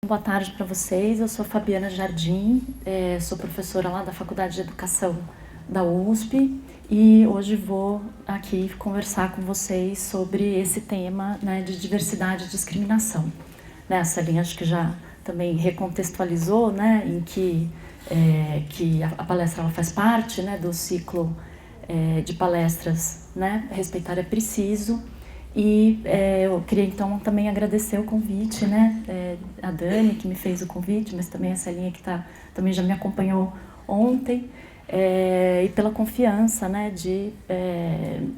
Boa tarde para vocês, eu sou Fabiana Jardim, sou professora lá da Faculdade de Educação da USP e hoje vou aqui conversar com vocês sobre esse tema, né, de diversidade e discriminação. Essa linha acho que já também recontextualizou, né, em que a palestra ela faz parte, né, do ciclo de palestras, né, Respeitar é Preciso. E eu queria então também agradecer o convite, né, a Dani que me fez o convite, mas também a Celinha que também já me acompanhou ontem, e pela confiança, né, de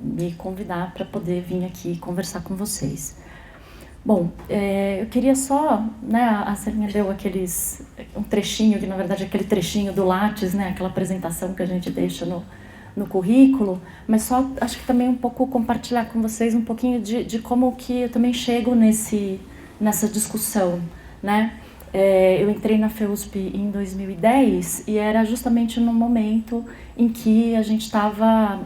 me convidar para poder vir aqui conversar com vocês. Bom, eu queria só, né, a Celinha deu um trechinho, que na verdade é aquele trechinho do Lattes, né, aquela apresentação que a gente deixa no currículo, mas só acho que também um pouco compartilhar com vocês um pouquinho de como que eu também chego nessa discussão, né? Eu entrei na FEUSP em 2010 e era justamente no momento em que a gente estava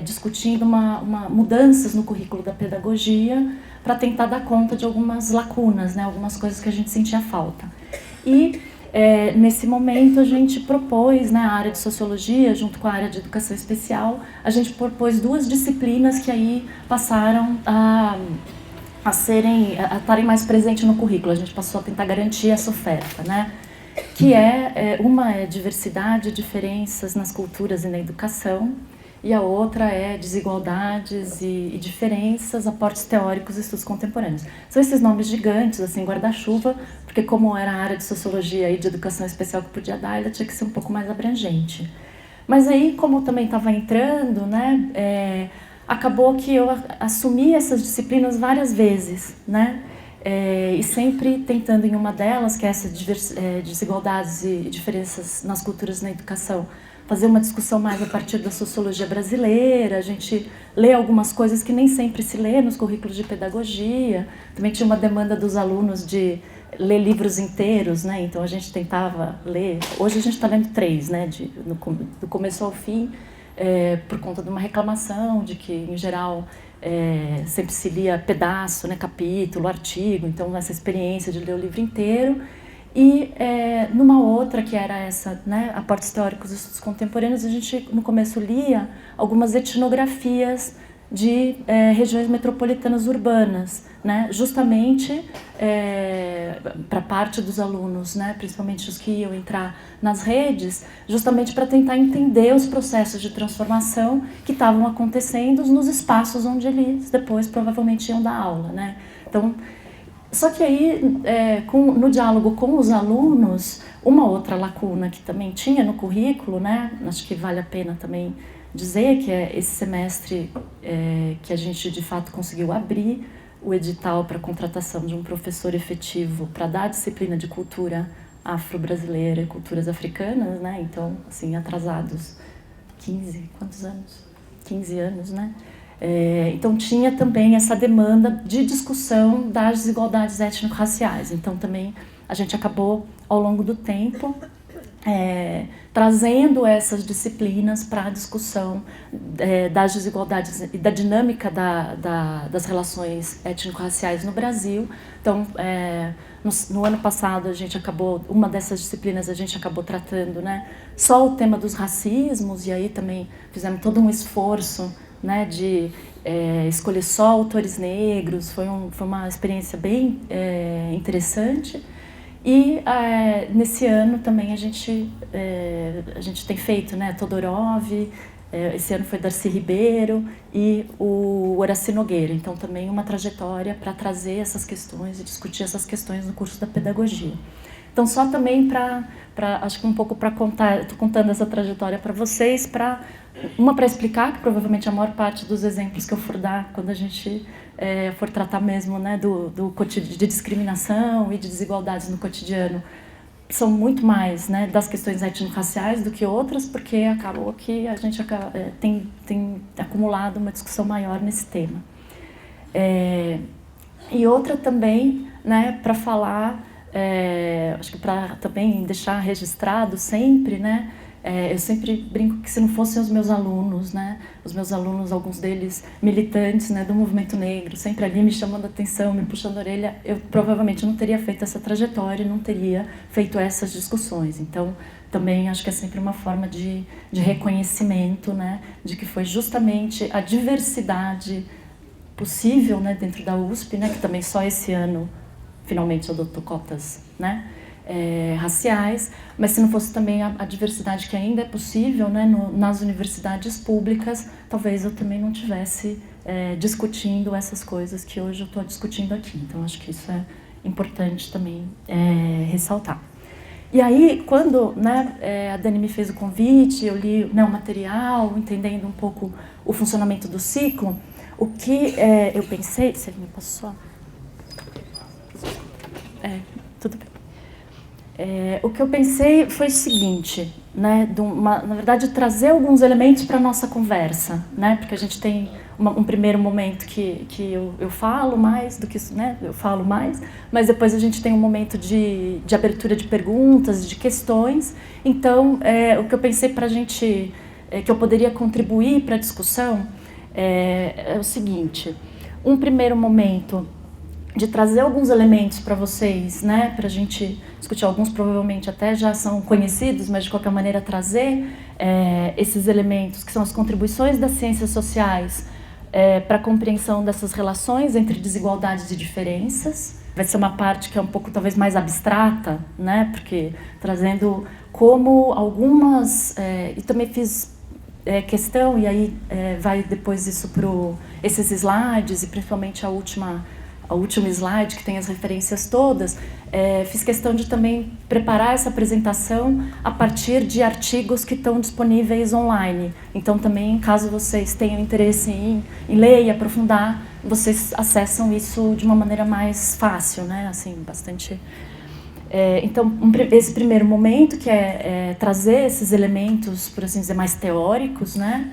discutindo mudanças no currículo da pedagogia para tentar dar conta de algumas lacunas, né? Algumas coisas que a gente sentia falta. E nesse momento a gente propôs, né, a área de sociologia junto com a área de educação especial, a gente propôs duas disciplinas que aí passaram a estarem mais presentes no currículo. A gente passou a tentar garantir essa oferta, né? Que uma é diversidade, diferenças nas culturas e na educação, e a outra é desigualdades e diferenças, aportes teóricos e estudos contemporâneos. São esses nomes gigantes, assim, guarda-chuva, porque como era a área de sociologia e de educação especial que podia dar, ela tinha que ser um pouco mais abrangente. Mas aí, como eu também estava entrando, né, acabou que eu assumi essas disciplinas várias vezes, né, e sempre tentando em uma delas, que é essa desigualdades e diferenças nas culturas e na educação, fazer uma discussão mais a partir da sociologia brasileira. A gente lê algumas coisas que nem sempre se lê nos currículos de pedagogia. Também tinha uma demanda dos alunos de ler livros inteiros, né? Então a gente tentava ler. Hoje a gente está lendo 3, né? Do começo ao fim, por conta de uma reclamação de que, em geral, sempre se lia pedaço, né? Capítulo, artigo. Então essa experiência de ler o livro inteiro. E numa outra, que era essa, né, aportes teóricos e estudos contemporâneos, a gente no começo lia algumas etnografias de regiões metropolitanas urbanas, né, justamente para parte dos alunos, né, principalmente os que iam entrar nas redes, justamente para tentar entender os processos de transformação que estavam acontecendo nos espaços onde eles depois provavelmente iam dar aula, né. Então, só que aí, no diálogo com os alunos, uma outra lacuna que também tinha no currículo, né, acho que vale a pena também dizer, que é esse semestre que a gente de fato conseguiu abrir o edital para contratação de um professor efetivo para dar a disciplina de cultura afro-brasileira e culturas africanas, né, então, assim, atrasados 15, quantos anos? 15 anos, né? Então tinha também essa demanda de discussão das desigualdades étnico-raciais. Então também a gente acabou, ao longo do tempo, trazendo essas disciplinas para a discussão das desigualdades e da dinâmica das relações étnico-raciais no Brasil. Então, no ano passado, uma dessas disciplinas a gente acabou tratando, né, só o tema dos racismos, e aí também fizemos todo um esforço, né, de escolher só autores negros. Foi uma experiência bem interessante. E nesse ano também a gente tem feito, né, Todorov, esse ano foi Darcy Ribeiro e o Horaci Nogueira. Então também uma trajetória para trazer essas questões e discutir essas questões no curso da pedagogia. Então só também acho que um pouco para contar, estou contando essa trajetória para vocês, para explicar, que provavelmente a maior parte dos exemplos que eu for dar quando a gente for tratar mesmo, né, de discriminação e de desigualdades no cotidiano, são muito mais, né, das questões étnico-raciais do que outras, porque acabou que a gente tem acumulado uma discussão maior nesse tema. E outra também, né, para falar, acho que para também deixar registrado sempre, né, Eu sempre brinco que se não fossem os meus alunos, né, os meus alunos, alguns deles militantes, né, do movimento negro, sempre ali me chamando a atenção, me puxando a orelha, eu provavelmente não teria feito essa trajetória, não teria feito essas discussões. Então, também acho que é sempre uma forma de reconhecimento, né, de que foi justamente a diversidade possível, né, dentro da USP, né, que também só esse ano finalmente adotou cotas, né, raciais, mas se não fosse também a diversidade que ainda é possível, né, nas universidades públicas, talvez eu também não tivesse discutindo essas coisas que hoje eu estou discutindo aqui. Então acho que isso é importante também ressaltar. E aí, quando, né, a Dani me fez o convite, eu li, né, o material, entendendo um pouco o funcionamento do ciclo, o que eu pensei... Você me passou? Tudo bem. O que eu pensei foi o seguinte, né, na verdade, trazer alguns elementos para a nossa conversa, né, porque a gente tem um primeiro momento que eu falo mais do que isso, né, eu falo mais, mas depois a gente tem um momento de abertura de perguntas, de questões. Então, o que eu pensei para a gente, que eu poderia contribuir para a discussão é o seguinte: um primeiro momento de trazer alguns elementos para vocês, né, para a gente discutir. Alguns provavelmente até já são conhecidos, mas de qualquer maneira trazer esses elementos que são as contribuições das ciências sociais para a compreensão dessas relações entre desigualdades e diferenças. Vai ser uma parte que é um pouco talvez mais abstrata, né, porque trazendo como algumas... e também fiz questão, e aí vai depois isso para esses slides, e principalmente o último slide, que tem as referências todas, fiz questão de também preparar essa apresentação a partir de artigos que estão disponíveis online. Então, também, caso vocês tenham interesse em ler e aprofundar, vocês acessam isso de uma maneira mais fácil, né? Assim, bastante... Então, esse primeiro momento, que é trazer esses elementos, por assim dizer, mais teóricos, né?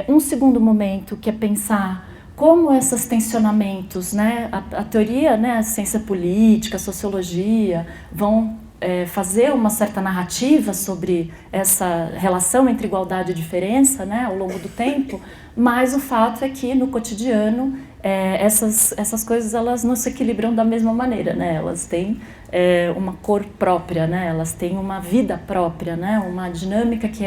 Um segundo momento, que é pensar como esses tensionamentos, né, a teoria, né, a ciência política, a sociologia, vão fazer uma certa narrativa sobre essa relação entre igualdade e diferença, né, ao longo do tempo, mas o fato é que no cotidiano essas coisas elas não se equilibram da mesma maneira, né, elas têm uma cor própria, né, elas têm uma vida própria, né, uma dinâmica que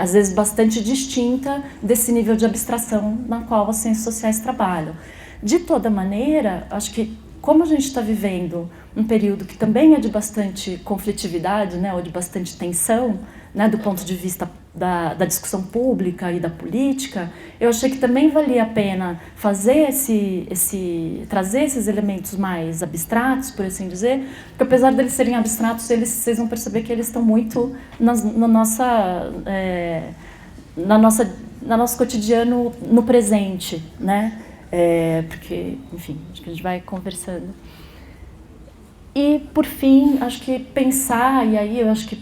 às vezes bastante distinta desse nível de abstração na qual as ciências sociais trabalham. De toda maneira, acho que como a gente está vivendo um período que também é de bastante conflitividade, né, ou de bastante tensão, né, do ponto de vista da discussão pública e da política, eu achei que também valia a pena fazer trazer esses elementos mais abstratos, por assim dizer, porque apesar deles serem abstratos, vocês vão perceber que eles estão muito no nosso cotidiano, no presente, né? Porque, enfim, acho que a gente vai conversando. E, por fim, acho que pensar, e aí eu acho que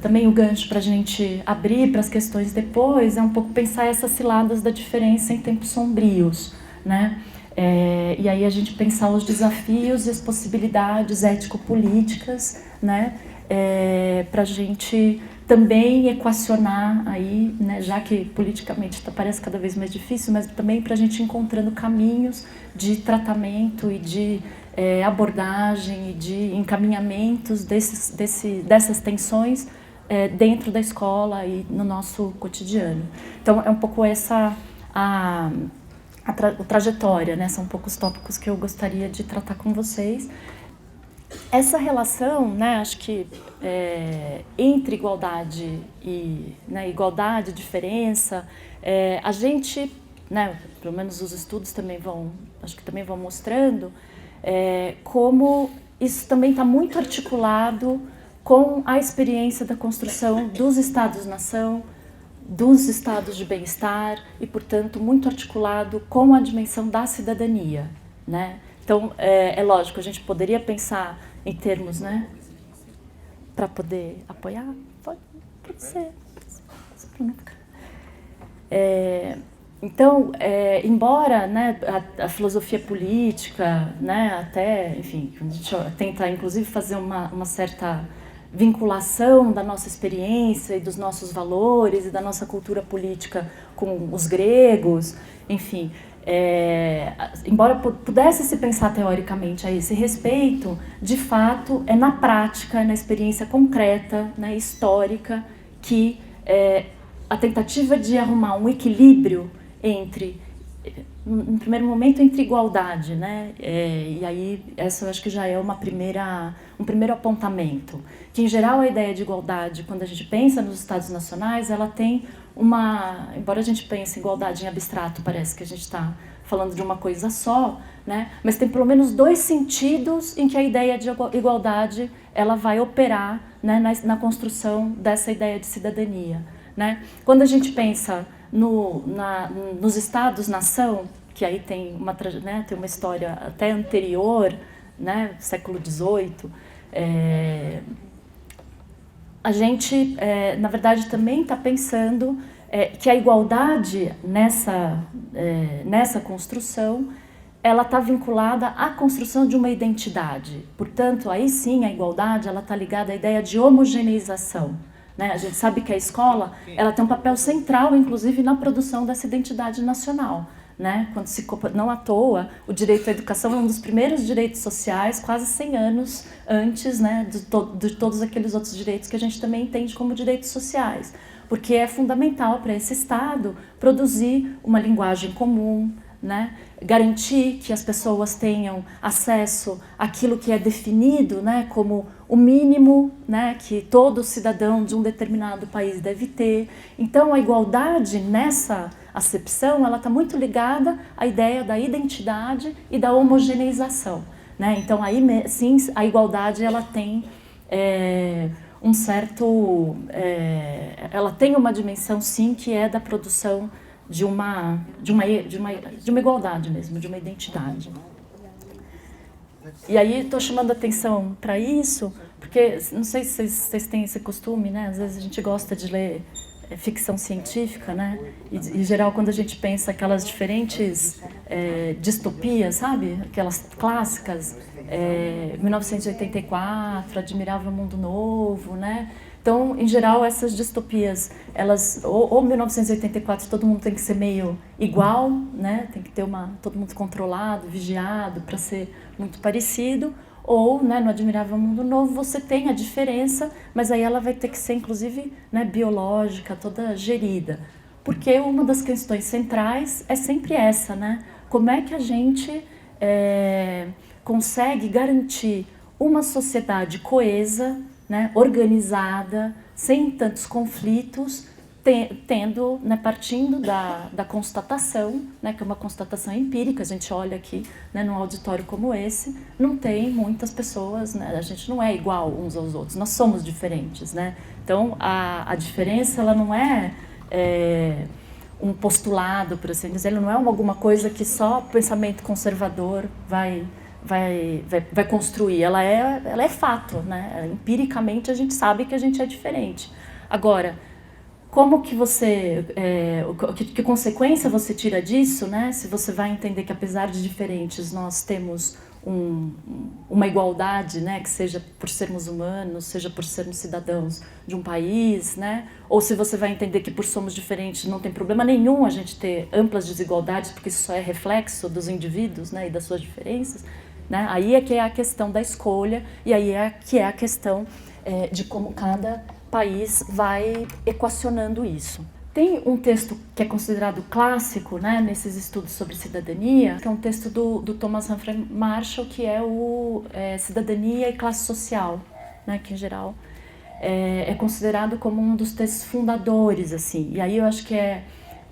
também o gancho para a gente abrir para as questões depois, é um pouco pensar essas ciladas da diferença em tempos sombrios, né? E aí a gente pensar os desafios e as possibilidades ético-políticas, né? Para a gente também equacionar aí, né? Já que politicamente parece cada vez mais difícil, mas também para a gente ir encontrando caminhos de tratamento e de abordagem e de encaminhamentos dessas tensões dentro da escola e no nosso cotidiano. Então, é um pouco essa a trajetória, né? São um pouco os tópicos que eu gostaria de tratar com vocês. Essa relação, né, acho que entre igualdade e igualdade, diferença, a gente, né, pelo menos os estudos também vão mostrando como isso também está muito articulado com a experiência da construção dos estados-nação, dos estados de bem-estar e, portanto, muito articulado com a dimensão da cidadania, né? Então, é lógico, a gente poderia pensar em termos, né, para poder apoiar, pode ser, só para não ficar. Então, embora, né, a filosofia política, né, até, enfim, a gente tenta, inclusive, fazer uma certa vinculação da nossa experiência e dos nossos valores e da nossa cultura política com os gregos, enfim. Embora pudesse se pensar teoricamente a esse respeito, de fato é na prática, na experiência concreta, né, histórica, que a tentativa de arrumar um equilíbrio entre, no primeiro momento, entre igualdade, né, e aí essa eu acho que já é um primeiro apontamento, que em geral a ideia de igualdade, quando a gente pensa nos Estados nacionais, ela tem embora a gente pense em igualdade em abstrato, parece que a gente está falando de uma coisa só, né? Mas tem pelo menos 2 sentidos em que a ideia de igualdade ela vai operar, né, na construção dessa ideia de cidadania, né? Quando a gente pensa nos Estados-nação, que aí tem uma história até anterior, né, século XVIII, a gente, na verdade, também está pensando que a igualdade nessa construção, ela está vinculada à construção de uma identidade. Portanto, aí sim a igualdade ela está ligada à ideia de homogeneização, né? A gente sabe que a escola ela tem um papel central, inclusive, na produção dessa identidade nacional. Né? Não à toa, o direito à educação é um dos primeiros direitos sociais, quase 100 anos antes, né, de todos aqueles outros direitos que a gente também entende como direitos sociais, porque é fundamental para esse Estado produzir uma linguagem comum, né, garantir que as pessoas tenham acesso àquilo que é definido, né, como o mínimo, né, que todo cidadão de um determinado país deve ter. Então, a igualdade nessa acepção, ela está muito ligada à ideia da identidade e da homogeneização, né? Então, aí sim, a igualdade ela tem um certo... ela tem uma dimensão, sim, que é da produção de uma igualdade mesmo, de uma identidade. E aí estou chamando a atenção para isso, porque não sei se vocês têm esse costume, né? Às vezes a gente gosta de ler ficção científica, né? E, em geral, quando a gente pensa aquelas diferentes distopias, sabe? Aquelas clássicas, 1984, Admirável Mundo Novo, né? Então, em geral, essas distopias, elas, ou 1984, todo mundo tem que ser meio igual, né? Tem que ter todo mundo controlado, vigiado, para ser muito parecido, ou, né, no Admirável Mundo Novo você tem a diferença, mas aí ela vai ter que ser, inclusive, né, biológica, toda gerida. Porque uma das questões centrais é sempre essa, né? Como é que a gente consegue garantir uma sociedade coesa, né, organizada, sem tantos conflitos, né, partindo da constatação, né, que é uma constatação empírica. A gente olha aqui, né, num auditório como esse, não tem muitas pessoas, né, a gente não é igual uns aos outros, nós somos diferentes, né? Então a diferença ela não é um postulado, por assim dizer, ela não é alguma coisa que só o pensamento conservador vai construir, ela é fato, né? Empiricamente a gente sabe que a gente é diferente. Agora, como que você, que consequência você tira disso, né? Se você vai entender que apesar de diferentes nós temos uma igualdade, né? Que seja por sermos humanos, seja por sermos cidadãos de um país, né? Ou se você vai entender que por somos diferentes não tem problema nenhum a gente ter amplas desigualdades, porque isso só é reflexo dos indivíduos, né? E das suas diferenças, né? Aí é que é a questão da escolha e aí é que é a questão de como cada país vai equacionando isso. Tem um texto que é considerado clássico, né, nesses estudos sobre cidadania, que é um texto do Thomas Humphrey Marshall, que é o Cidadania e Classe Social, né, que em geral é considerado como um dos textos fundadores, assim. E aí eu acho que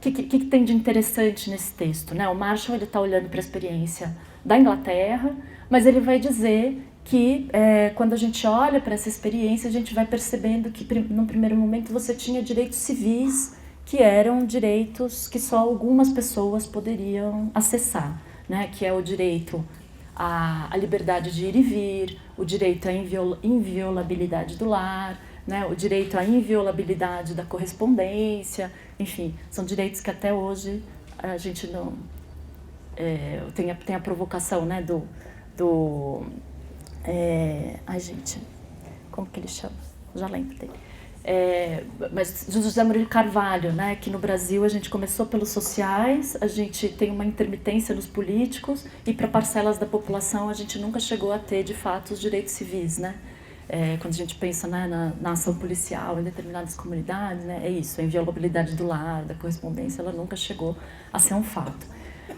que tem de interessante nesse texto, né? O Marshall ele está olhando para a experiência da Inglaterra, mas ele vai dizer que quando a gente olha para essa experiência, a gente vai percebendo que, num primeiro momento, você tinha direitos civis, que eram direitos que só algumas pessoas poderiam acessar, né? Que é o direito à liberdade de ir e vir, o direito à inviolabilidade do lar, né? O direito à inviolabilidade da correspondência, enfim, são direitos que até hoje a gente não... tem a provocação, né, ai, gente, como que ele chama? Já lembro dele. Mas José Murilo Carvalho, né, que no Brasil a gente começou pelos sociais, a gente tem uma intermitência nos políticos e para parcelas da população a gente nunca chegou a ter de fato os direitos civis, né? Quando a gente pensa, né, na ação policial em determinadas comunidades, né, é isso, a inviolabilidade do lar, da correspondência, ela nunca chegou a ser um fato.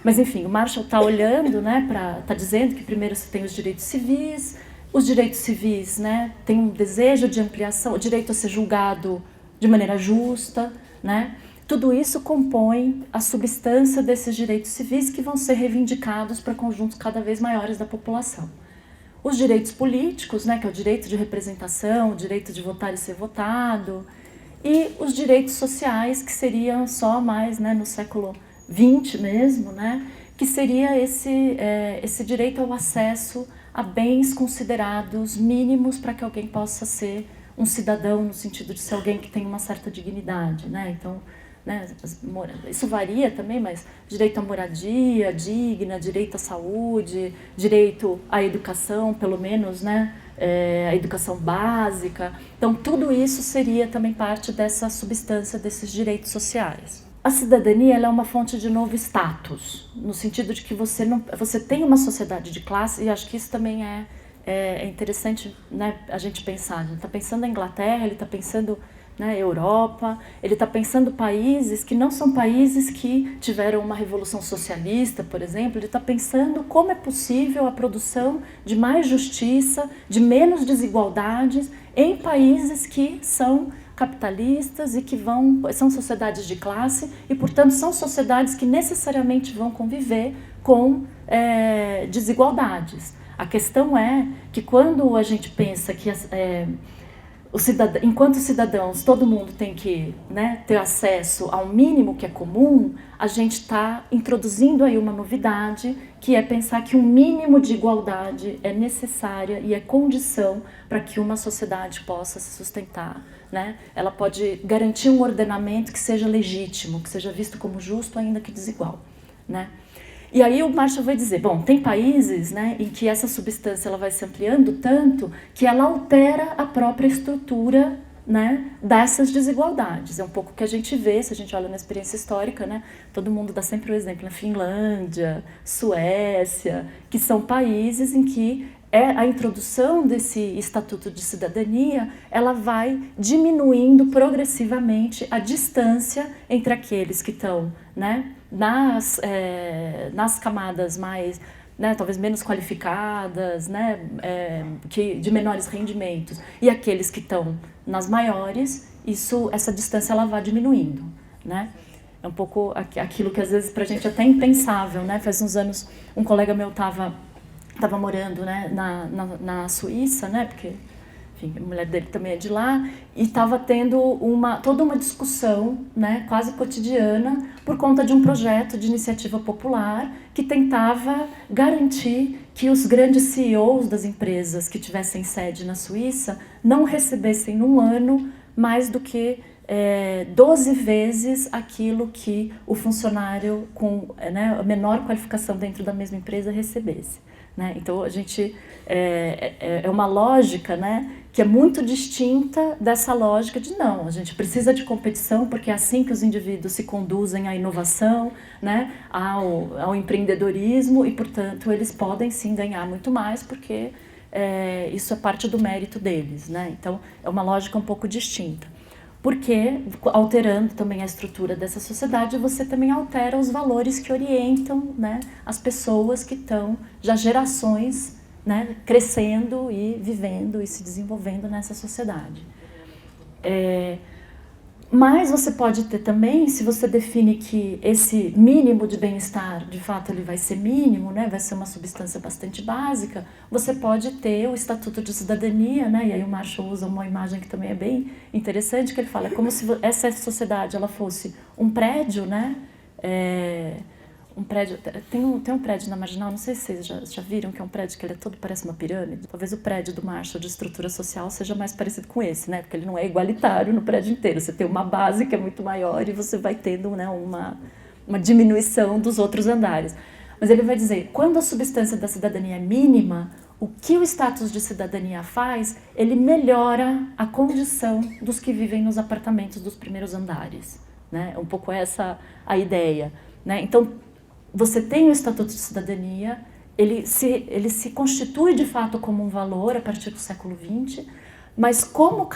Mas enfim, o Marshall está olhando, né, está dizendo que primeiro você tem os direitos civis. Os direitos civis, né, têm um desejo de ampliação, o direito a ser julgado de maneira justa, né? Tudo isso compõe a substância desses direitos civis que vão ser reivindicados para conjuntos cada vez maiores da população. Os direitos políticos, né, que é o direito de representação, o direito de votar e ser votado, e os direitos sociais, que seriam só mais, né, no século XX mesmo, né, que seria esse direito ao acesso a bens considerados mínimos para que alguém possa ser um cidadão, no sentido de ser alguém que tem uma certa dignidade, né? Então, né, isso varia também, mas direito à moradia digna, direito à saúde, direito à educação, pelo menos, né, a educação básica. Então, tudo isso seria também parte dessa substância desses direitos sociais. A cidadania, ela é uma fonte de novo status, no sentido de que você tem uma sociedade de classe, e acho que isso também é interessante, né, a gente pensar. Ele está pensando na Inglaterra, ele está pensando na Europa, ele está pensando países que não são países que tiveram uma revolução socialista, por exemplo. Ele está pensando como é possível a produção de mais justiça, de menos desigualdades em países que são capitalistas e que são sociedades de classe e, portanto, são sociedades que necessariamente vão conviver com desigualdades. A questão é que quando a gente pensa que enquanto cidadãos todo mundo tem que, né, ter acesso ao mínimo que é comum, a gente está introduzindo aí uma novidade, que é pensar que um mínimo de igualdade é necessária e é condição para que uma sociedade possa se sustentar, né? Ela pode garantir um ordenamento que seja legítimo, que seja visto como justo, ainda que desigual, né? E aí o Marshall vai dizer, bom, tem países, né, em que essa substância ela vai se ampliando tanto que ela altera a própria estrutura, né, dessas desigualdades. É um pouco o que a gente vê, se a gente olha na experiência histórica, né, todo mundo dá sempre o exemplo, na Finlândia, Suécia, que são países em que a introdução desse estatuto de cidadania, ela vai diminuindo progressivamente a distância entre aqueles que estão, né, nas camadas mais, né, talvez menos qualificadas, né, de menores rendimentos, e aqueles que estão nas maiores, essa distância ela vai diminuindo, né? É um pouco aquilo que às vezes para a gente é até impensável, né? Faz uns anos um colega meu estava morando, né, na Suíça, né, porque enfim, a mulher dele também é de lá, e estava tendo toda uma discussão, né, quase cotidiana, por conta de um projeto de iniciativa popular que tentava garantir que os grandes CEOs das empresas que tivessem sede na Suíça não recebessem num ano mais do que 12 vezes aquilo que o funcionário com, né, a menor qualificação dentro da mesma empresa recebesse. Né? Então, a gente é uma lógica, né, que é muito distinta dessa lógica de não, a gente precisa de competição porque é assim que os indivíduos se conduzem à inovação, né, ao empreendedorismo e, portanto, eles podem sim ganhar muito mais porque isso é parte do mérito deles. Né? Então, é uma lógica um pouco distinta. Porque, alterando também a estrutura dessa sociedade, você também altera os valores que orientam, né, as pessoas que estão já gerações, né, crescendo e vivendo e se desenvolvendo nessa sociedade. Mas você pode ter também, se você define que esse mínimo de bem-estar, de fato, ele vai ser mínimo, né, vai ser uma substância bastante básica, você pode ter o Estatuto de Cidadania, né, e aí o Marshall usa uma imagem que também é bem interessante, que ele fala, é como se essa sociedade ela fosse um prédio, né, um prédio, tem um prédio na Marginal, não sei se vocês já viram, que é um prédio que ele todo parece uma pirâmide. Talvez o prédio do Marshall de estrutura social seja mais parecido com esse, né? Porque ele não é igualitário no prédio inteiro. Você tem uma base que é muito maior e você vai tendo, né, uma diminuição dos outros andares. Mas ele vai dizer, quando a substância da cidadania é mínima, o que o status de cidadania faz, ele melhora a condição dos que vivem nos apartamentos dos primeiros andares, né? É um pouco essa a ideia, né? Então, você tem o Estatuto de Cidadania, ele se constitui de fato como um valor a partir do século XX, mas como,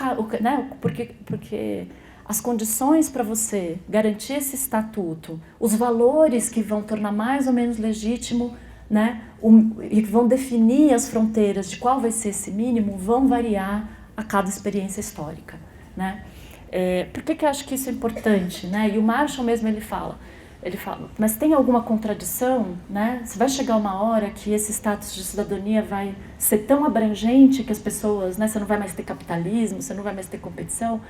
né, porque as condições para você garantir esse estatuto, os valores que vão tornar mais ou menos legítimo, né, e que vão definir as fronteiras de qual vai ser esse mínimo, vão variar a cada experiência histórica, né? Por que eu acho que isso é importante, né? E o Marshall mesmo ele fala, mas tem alguma contradição, né? Se vai chegar uma hora que esse status de cidadania vai ser tão abrangente que as pessoas, né, você não vai mais ter capitalismo, você não vai mais ter competição.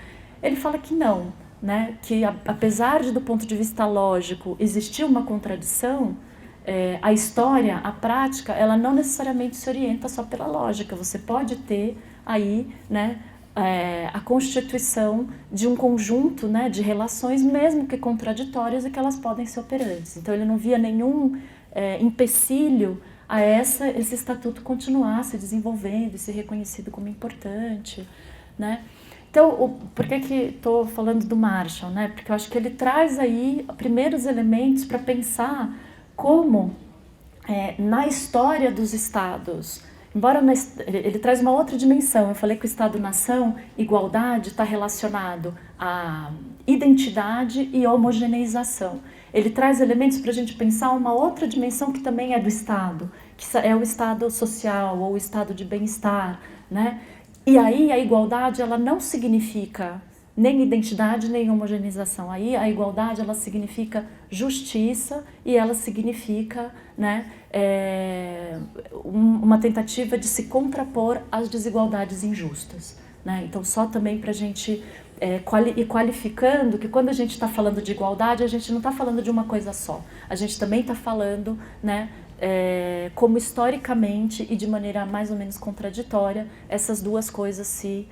Ele fala que não, né? Que apesar de, do ponto de vista lógico, existir uma contradição, a história, a prática, ela não necessariamente se orienta só pela lógica. Você pode ter aí, né, a constituição de um conjunto, né, de relações, mesmo que contraditórias, e que elas podem ser operantes. Então ele não via nenhum empecilho a esse estatuto continuar se desenvolvendo e ser reconhecido como importante, né? Então, por que estou falando do Marshall, né? Porque eu acho que ele traz aí primeiros elementos para pensar como na história dos estados, embora ele traz uma outra dimensão. Eu falei que o Estado-nação, igualdade, está relacionado à identidade e homogeneização. Ele traz elementos para a gente pensar uma outra dimensão que também é do Estado, que é o Estado social ou o Estado de bem-estar, né? E aí a igualdade, ela não significa nem identidade, nem homogeneização. Aí a igualdade, ela significa justiça e ela significa, né, uma tentativa de se contrapor às desigualdades injustas, né? Então, só também para a gente ir qualificando que quando a gente está falando de igualdade, a gente não está falando de uma coisa só. A gente também está falando, né, como historicamente e de maneira mais ou menos contraditória essas duas coisas se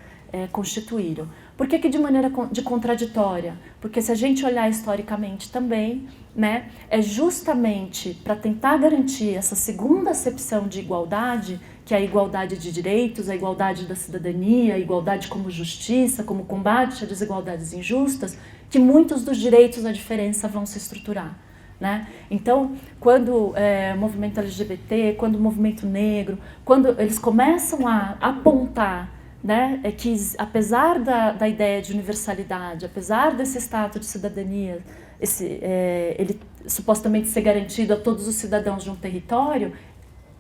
constituíram. Por que de maneira contraditória? Porque se a gente olhar historicamente também, né, é justamente para tentar garantir essa segunda acepção de igualdade, que é a igualdade de direitos, a igualdade da cidadania, a igualdade como justiça, como combate a desigualdades injustas, que muitos dos direitos da diferença vão se estruturar, né? Então, quando o movimento LGBT, quando o movimento negro, quando eles começam a apontar, né, que apesar da ideia de universalidade, apesar desse status de cidadania, ele supostamente ser garantido a todos os cidadãos de um território,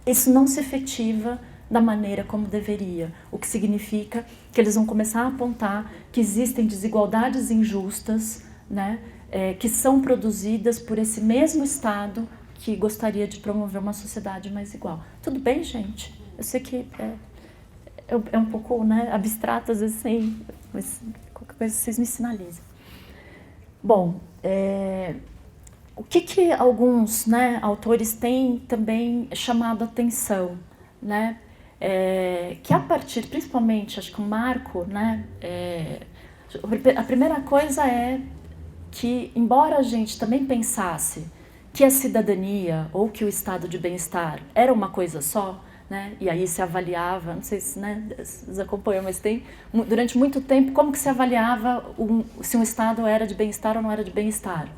isso não se efetiva da maneira como deveria, o que significa que eles vão começar a apontar que existem desigualdades injustas, né, que são produzidas por esse mesmo Estado que gostaria de promover uma sociedade mais igual. Tudo bem, gente? Eu sei que é um pouco, né, abstrato, às vezes, sem, mas qualquer coisa vocês me sinalizam. Bom, o que alguns, né, autores têm também chamado a atenção, né, que a partir, principalmente, acho que o Marco, né, a primeira coisa é que, embora a gente também pensasse que a cidadania ou que o estado de bem-estar era uma coisa só, né? E aí se avaliava, não sei se, né, vocês acompanham, mas durante muito tempo, como que se avaliava se um estado era de bem-estar ou não era de bem-estar?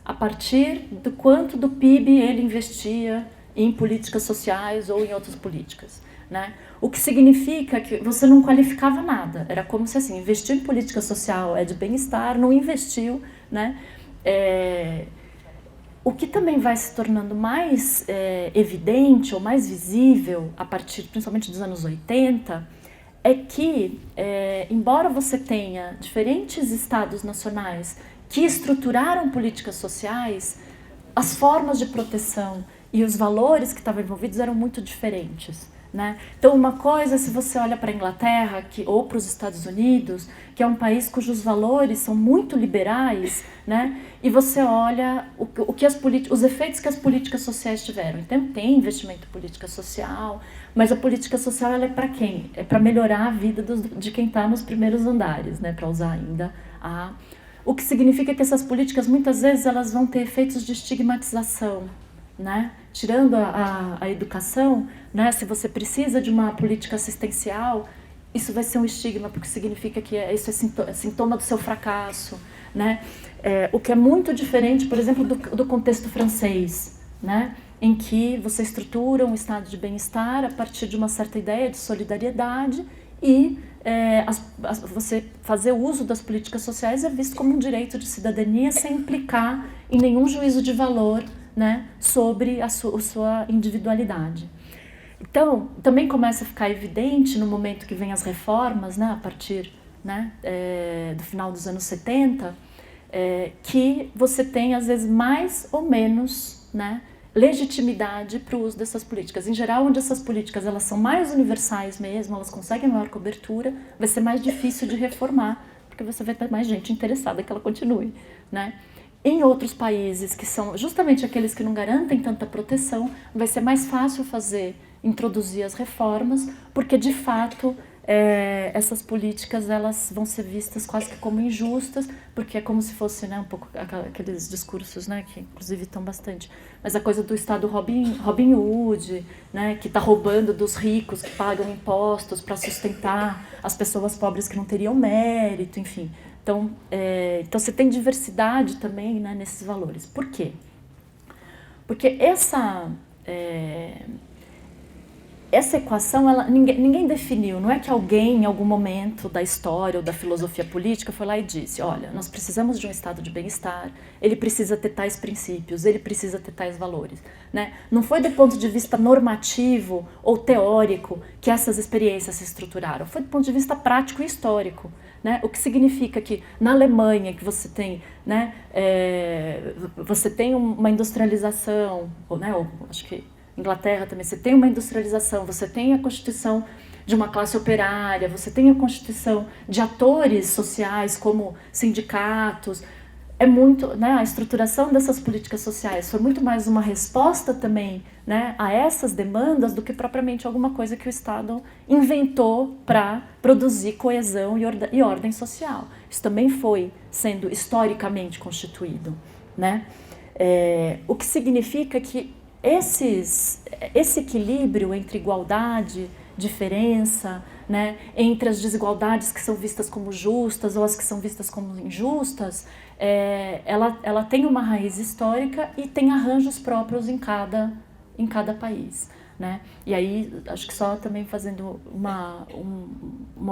A partir do quanto do PIB ele investia em políticas sociais ou em outras políticas, né? O que significa que você não qualificava nada, era como se assim, investir em política social é de bem-estar, não investiu, né? O que também vai se tornando mais evidente ou mais visível a partir principalmente dos anos 80 é que, embora você tenha diferentes estados nacionais que estruturaram políticas sociais, as formas de proteção e os valores que estavam envolvidos eram muito diferentes, né? Então, uma coisa, se você olha para a Inglaterra ou para os Estados Unidos, que é um país cujos valores são muito liberais, né? E você olha os efeitos que as políticas sociais tiveram. Então, tem investimento em política social, mas a política social ela é para quem? É para melhorar a vida de quem está nos primeiros andares, né? Para usar ainda o que significa que essas políticas, muitas vezes, elas vão ter efeitos de estigmatização, né? Tirando a educação, né? Se você precisa de uma política assistencial, isso vai ser um estigma, porque significa que isso é sintoma do seu fracasso, né? O que é muito diferente, por exemplo, do contexto francês, né? Em que você estrutura um estado de bem-estar a partir de uma certa ideia de solidariedade e você fazer uso das políticas sociais é visto como um direito de cidadania sem implicar em nenhum juízo de valor, né, sobre a sua individualidade. Então, também começa a ficar evidente no momento que vem as reformas, né, a partir, né, do final dos anos 70, que você tem, às vezes, mais ou menos, né, legitimidade para o uso dessas políticas. Em geral, onde essas políticas elas são mais universais mesmo, elas conseguem maior cobertura, vai ser mais difícil de reformar, porque você vai ter mais gente interessada que ela continue, né? Em outros países, que são justamente aqueles que não garantem tanta proteção, vai ser mais fácil introduzir as reformas, porque de fato essas políticas elas vão ser vistas quase que como injustas, porque é como se fosse, né, um pouco aqueles discursos, né, que inclusive estão bastante, mas a coisa do Estado Robin Hood, né, que está roubando dos ricos que pagam impostos para sustentar as pessoas pobres que não teriam mérito, enfim. Então você tem diversidade também, né, nesses valores. Por quê? Porque essa equação, ninguém definiu, não é que alguém em algum momento da história ou da filosofia política foi lá e disse, olha, nós precisamos de um estado de bem-estar, ele precisa ter tais princípios, ele precisa ter tais valores, né? Não foi do ponto de vista normativo ou teórico que essas experiências se estruturaram, foi do ponto de vista prático e histórico, né? O que significa que na Alemanha que você tem, né, você tem uma industrialização, né, acho que Inglaterra também, você tem uma industrialização, você tem a constituição de uma classe operária, você tem a constituição de atores sociais como sindicatos, né, a estruturação dessas políticas sociais foi muito mais uma resposta também, né, a essas demandas do que propriamente alguma coisa que o Estado inventou para produzir coesão e ordem social. Isso também foi sendo historicamente constituído, né? O que significa que esse equilíbrio entre igualdade, diferença, né, entre as desigualdades que são vistas como justas ou as que são vistas como injustas, ela tem uma raiz histórica e tem arranjos próprios em cada país, né? E aí, acho que só também fazendo uma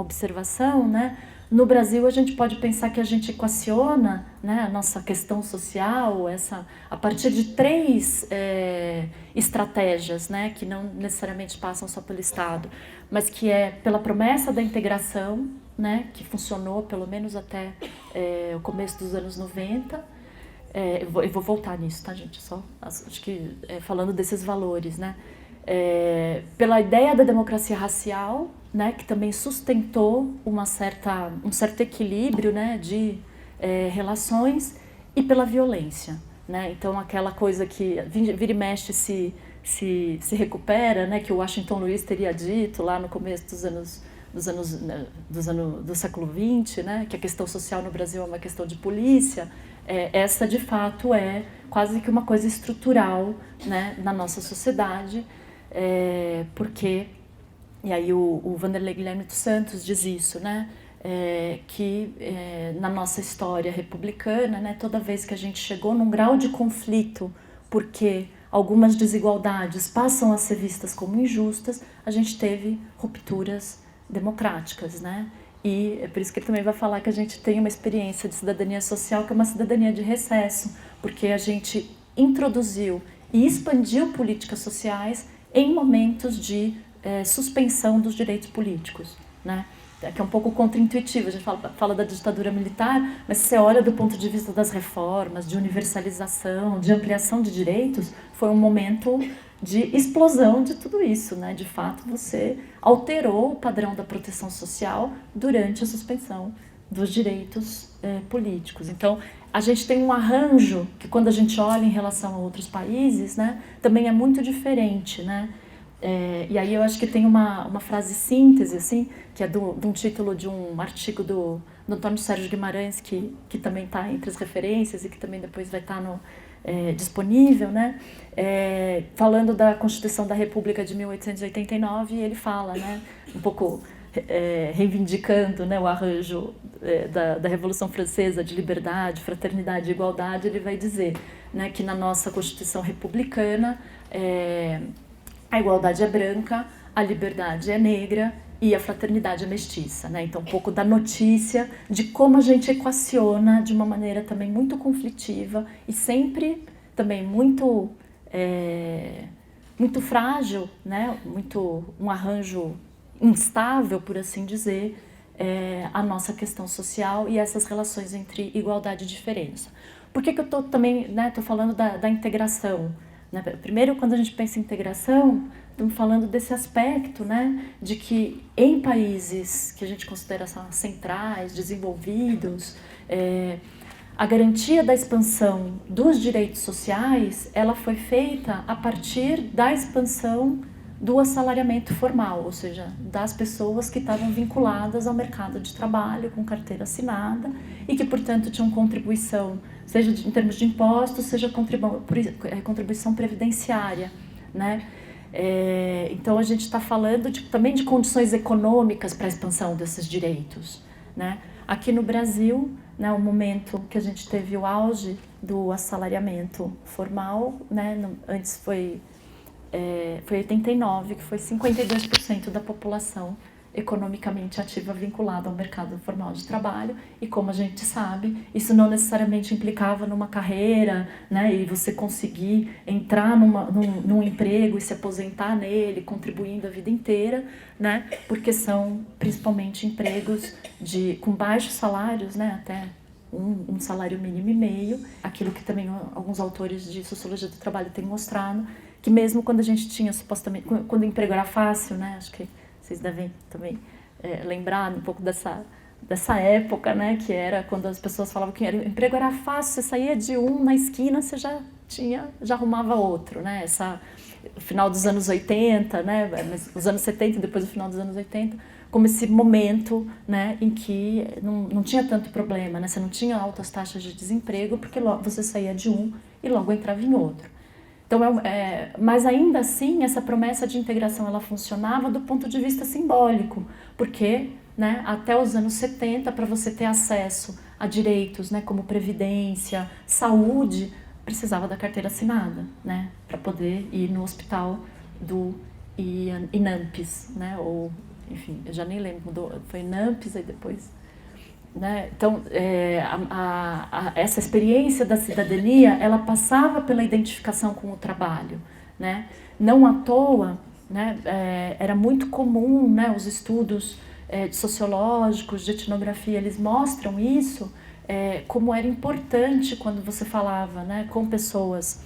observação, né? No Brasil, a gente pode pensar que a gente equaciona, né, a nossa questão social a partir de 3 estratégias, né, que não necessariamente passam só pelo Estado, mas que é pela promessa da integração, né, que funcionou pelo menos até o começo dos anos 90. Eu vou voltar nisso, tá, gente? Só acho que falando desses valores, né? Pela ideia da democracia racial, né, que também sustentou um certo equilíbrio, né, de relações, e pela violência, né? Então aquela coisa que vira e mexe se recupera, né, que o Washington Luiz teria dito lá no começo do século XX, né, que a questão social no Brasil é uma questão de polícia. Essa de fato é quase que uma coisa estrutural, né, na nossa sociedade, porque, e aí o Vanderlei Guilherme dos Santos diz isso, né, que na nossa história republicana, né, toda vez que a gente chegou num grau de conflito, porque algumas desigualdades passam a ser vistas como injustas, a gente teve rupturas democráticas, né? E é por isso que ele também vai falar que a gente tem uma experiência de cidadania social que é uma cidadania de recesso, porque a gente introduziu e expandiu políticas sociais em momentos de suspensão dos direitos políticos, né? Que é um pouco contraintuitivo, a gente fala da ditadura militar, mas se você olha do ponto de vista das reformas, de universalização, de ampliação de direitos, foi um momento de explosão de tudo isso, né? De fato, você alterou o padrão da proteção social durante a suspensão dos direitos políticos. Então, a gente tem um arranjo que, quando a gente olha em relação a outros países, né, também é muito diferente, né? E aí eu acho que tem uma frase síntese, assim, que é de um título de um artigo do Antônio Sérgio Guimarães, que também está entre as referências e que também depois vai estar disponível, né? Falando da Constituição da República de 1889, ele fala, né, um pouco reivindicando, né, o arranjo da Revolução Francesa de liberdade, fraternidade e igualdade. Ele vai dizer, né, que na nossa Constituição republicana a igualdade é branca, a liberdade é negra e a fraternidade é mestiça, né? Então, um pouco da notícia de como a gente equaciona de uma maneira também muito conflitiva e sempre também muito frágil, né? Um arranjo instável, por assim dizer, a nossa questão social e essas relações entre igualdade e diferença. Por que eu estou também, né, tô falando da integração? Né? Primeiro, quando a gente pensa em integração, estamos falando desse aspecto, né, de que em países que a gente considera centrais, desenvolvidos, a garantia da expansão dos direitos sociais, ela foi feita a partir da expansão do assalariamento formal, ou seja, das pessoas que estavam vinculadas ao mercado de trabalho com carteira assinada e que, portanto, tinham contribuição, seja em termos de impostos, seja contribuição previdenciária, né? Então, a gente está falando também de condições econômicas para a expansão desses direitos, né? Aqui no Brasil, né, o momento que a gente teve o auge do assalariamento formal, né, antes foi 89, que foi 52% da população economicamente ativa vinculada ao mercado formal de trabalho, e como a gente sabe, isso não necessariamente implicava numa carreira, né, e você conseguir entrar num emprego e se aposentar nele, contribuindo a vida inteira, né, porque são principalmente empregos com baixos salários, né, até um salário mínimo e meio, aquilo que também alguns autores de sociologia do trabalho têm mostrado, que mesmo quando a gente tinha supostamente, quando o emprego era fácil, né, acho que vocês devem também lembrar um pouco dessa época, né, que era quando as pessoas falavam que o emprego era fácil, você saía de um na esquina, você já arrumava outro, né, final dos anos 80, né, os anos 70, depois do final dos anos 80, como esse momento, né, em que não tinha tanto problema, né, você não tinha altas taxas de desemprego, porque logo você saía de um e logo entrava em outro. Então, mas ainda assim, essa promessa de integração ela funcionava do ponto de vista simbólico, porque, né, até os anos 70, para você ter acesso a direitos, né, como previdência, saúde, precisava da carteira assinada, né, para poder ir no hospital do INAMPS, né, ou, enfim, eu já nem lembro, foi INAMPS aí depois. Né? Então, essa experiência da cidadania, ela passava pela identificação com o trabalho, né? Não à toa, né, era muito comum, né, os estudos sociológicos, de etnografia, eles mostram isso, como era importante quando você falava, né, com pessoas,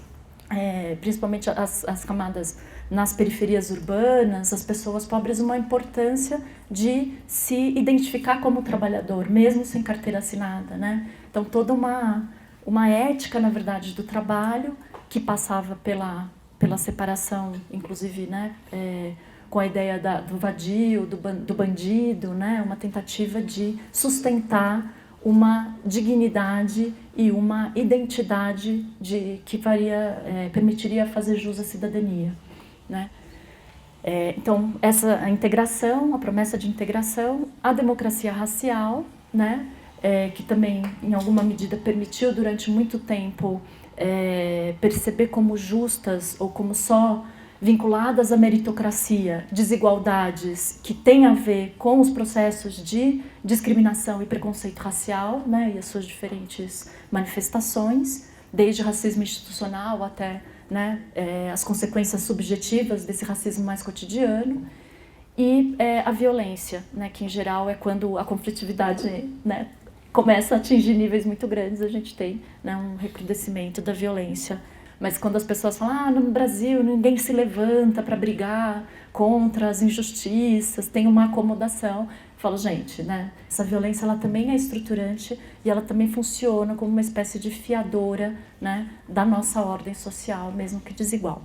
principalmente as camadas nas periferias urbanas, as pessoas pobres, uma importância de se identificar como trabalhador, mesmo sem carteira assinada, né? Então, toda uma ética, na verdade, do trabalho que passava pela separação, inclusive, né, com a ideia do vadio, do bandido, né, uma tentativa de sustentar uma dignidade e uma identidade que permitiria fazer jus à cidadania, né? Então, a integração, a promessa de integração, a democracia racial, né, que também, em alguma medida, permitiu durante muito tempo perceber como justas ou como só vinculadas à meritocracia, desigualdades que têm a ver com os processos de discriminação e preconceito racial, né, e as suas diferentes manifestações, desde racismo institucional até, né, as consequências subjetivas desse racismo mais cotidiano, e a violência, né, que em geral é quando a conflitividade, né, começa a atingir níveis muito grandes, a gente tem, né, um recrudescimento da violência. Mas quando as pessoas falam, no Brasil ninguém se levanta para brigar contra as injustiças, tem uma acomodação, eu falo, gente, né, essa violência ela também é estruturante e ela também funciona como uma espécie de fiadora, né, da nossa ordem social, mesmo que desigual.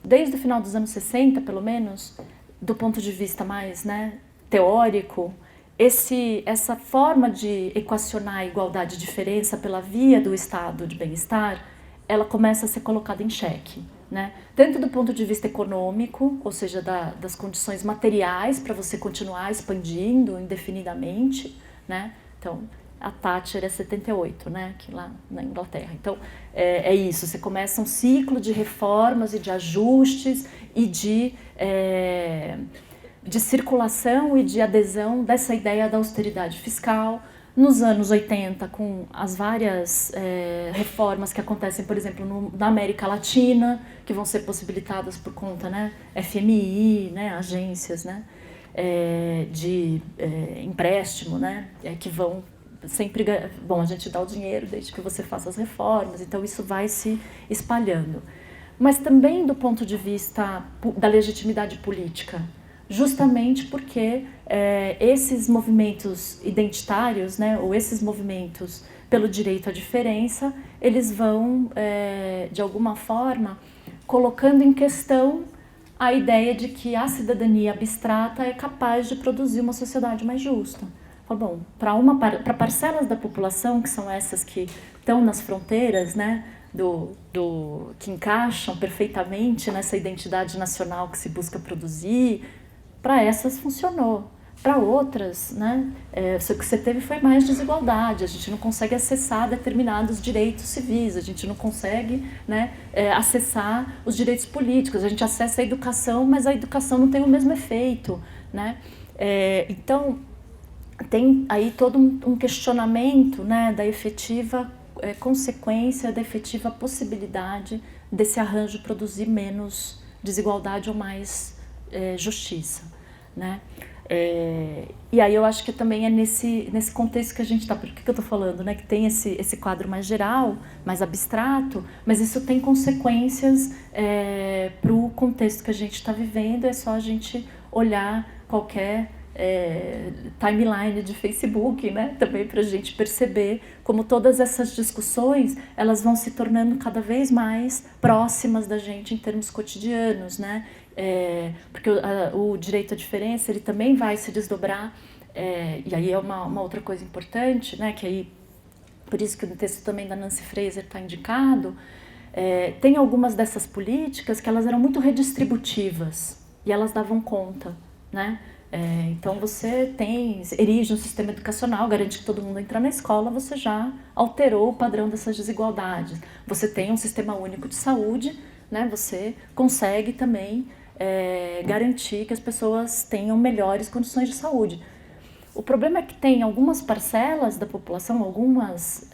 Desde o final dos anos 60, pelo menos, do ponto de vista mais, né, teórico, essa forma de equacionar a igualdade e diferença pela via do estado de bem-estar, ela começa a ser colocada em xeque, né? Tanto do ponto de vista econômico, ou seja, das condições materiais para você continuar expandindo indefinidamente, né? Então, a Thatcher é 78, né? Aqui lá na Inglaterra. Então, é isso, você começa um ciclo de reformas e de ajustes e de circulação e de adesão dessa ideia da austeridade fiscal. Nos anos 80, com as várias reformas que acontecem, por exemplo, na América Latina, que vão ser possibilitadas por conta, né, FMI, né, agências, né, de empréstimo, né, que vão sempre... Bom, a gente dá o dinheiro desde que você faça as reformas, então isso vai se espalhando. Mas também do ponto de vista da legitimidade política, justamente porque esses movimentos identitários, né, ou esses movimentos pelo direito à diferença, eles vão, de alguma forma, colocando em questão a ideia de que a cidadania abstrata é capaz de produzir uma sociedade mais justa. Bom, para parcelas da população, que são essas que estão nas fronteiras, né, que encaixam perfeitamente nessa identidade nacional que se busca produzir, para essas funcionou. Para outras, né, o que você teve foi mais desigualdade, a gente não consegue acessar determinados direitos civis, a gente não consegue, né, acessar os direitos políticos, a gente acessa a educação, mas a educação não tem o mesmo efeito, né? Então, tem aí todo um questionamento, né, da efetiva consequência, da efetiva possibilidade desse arranjo produzir menos desigualdade ou mais justiça, né? E aí eu acho que também é nesse contexto que a gente está. Por que eu estou falando, né? Que tem esse quadro mais geral, mais abstrato, mas isso tem consequências para o contexto que a gente está vivendo. É só a gente olhar qualquer timeline de Facebook, né? Também para a gente perceber como todas essas discussões elas vão se tornando cada vez mais próximas da gente em termos cotidianos, né? Porque o direito à diferença ele também vai se desdobrar, e aí é uma outra coisa importante, né? Que aí, por isso que no texto também da Nancy Fraser está indicado, tem algumas dessas políticas que elas eram muito redistributivas e elas davam conta, né? Então você erige um sistema educacional, garante que todo mundo entra na escola, você já alterou o padrão dessas desigualdades. Você tem um sistema único de saúde, né? Você consegue também garantir que as pessoas tenham melhores condições de saúde. O problema é que tem algumas parcelas da população, algumas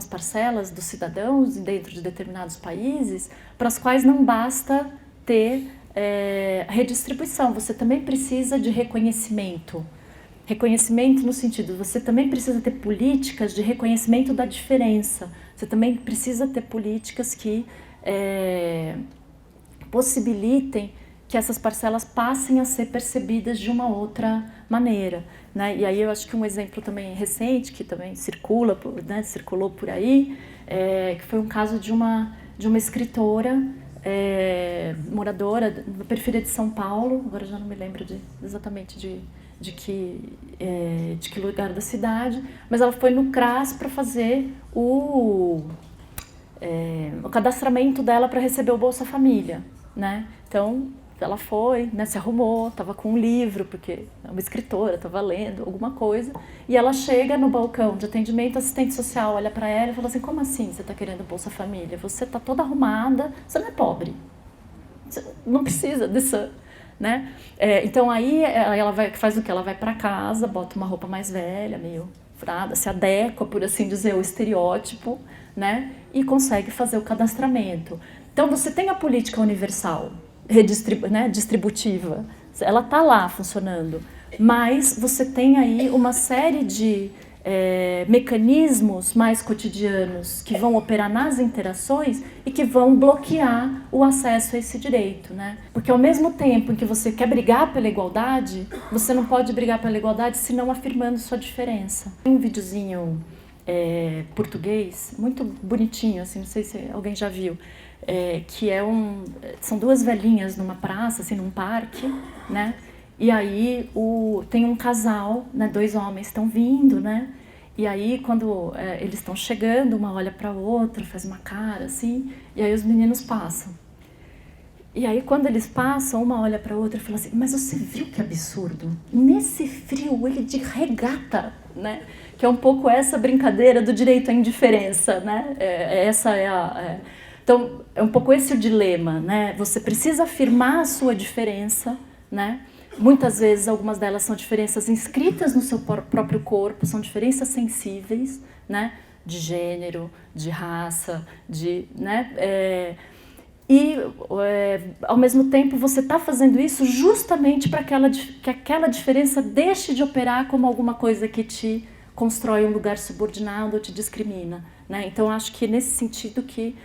parcelas dos cidadãos dentro de determinados países, para as quais não basta ter redistribuição, você também precisa de reconhecimento. Reconhecimento no sentido, você também precisa ter políticas de reconhecimento da diferença, você também precisa ter políticas que possibilitem que essas parcelas passem a ser percebidas de uma outra maneira, né? E aí eu acho que um exemplo também recente, que também circulou por aí, que foi um caso de uma escritora moradora da periferia de São Paulo, agora já não me lembro exatamente de que lugar da cidade, mas ela foi no CRAS para fazer o cadastramento dela para receber o Bolsa Família, né? Então ela foi, né, se arrumou, estava com um livro, porque é uma escritora, estava lendo alguma coisa, e ela chega no balcão de atendimento, o assistente social olha para ela e fala assim: como assim você está querendo Bolsa Família? Você está toda arrumada, você não é pobre, você não precisa dessa, né? Então aí ela faz o que? Ela vai para casa, bota uma roupa mais velha, meio furada, se adequa, por assim dizer, ao estereótipo, né? E consegue fazer o cadastramento. Então você tem a política universal, distributiva, ela está lá funcionando, mas você tem aí uma série de mecanismos mais cotidianos que vão operar nas interações e que vão bloquear o acesso a esse direito, né? Porque ao mesmo tempo em que você quer brigar pela igualdade, você não pode brigar pela igualdade se não afirmando sua diferença. Tem um videozinho português, muito bonitinho, assim, não sei se alguém já viu, que são duas velhinhas numa praça, assim, num parque, né? E aí tem um casal, né, dois homens estão vindo, né? E aí, quando eles estão chegando, uma olha para a outra, faz uma cara assim, e aí os meninos passam. E aí, quando eles passam, uma olha para a outra e fala assim, mas você viu que absurdo? Nesse frio, ele de regata, né? Que é um pouco essa brincadeira do direito à indiferença, né? Então, é um pouco esse o dilema, né? Você precisa afirmar a sua diferença, né? Muitas vezes, algumas delas são diferenças inscritas no seu próprio corpo, são diferenças sensíveis, né? De gênero, de raça, né? Ao mesmo tempo, você está fazendo isso justamente para que aquela diferença deixe de operar como alguma coisa que te constrói um lugar subordinado ou te discrimina, né? Então, acho que nesse sentido que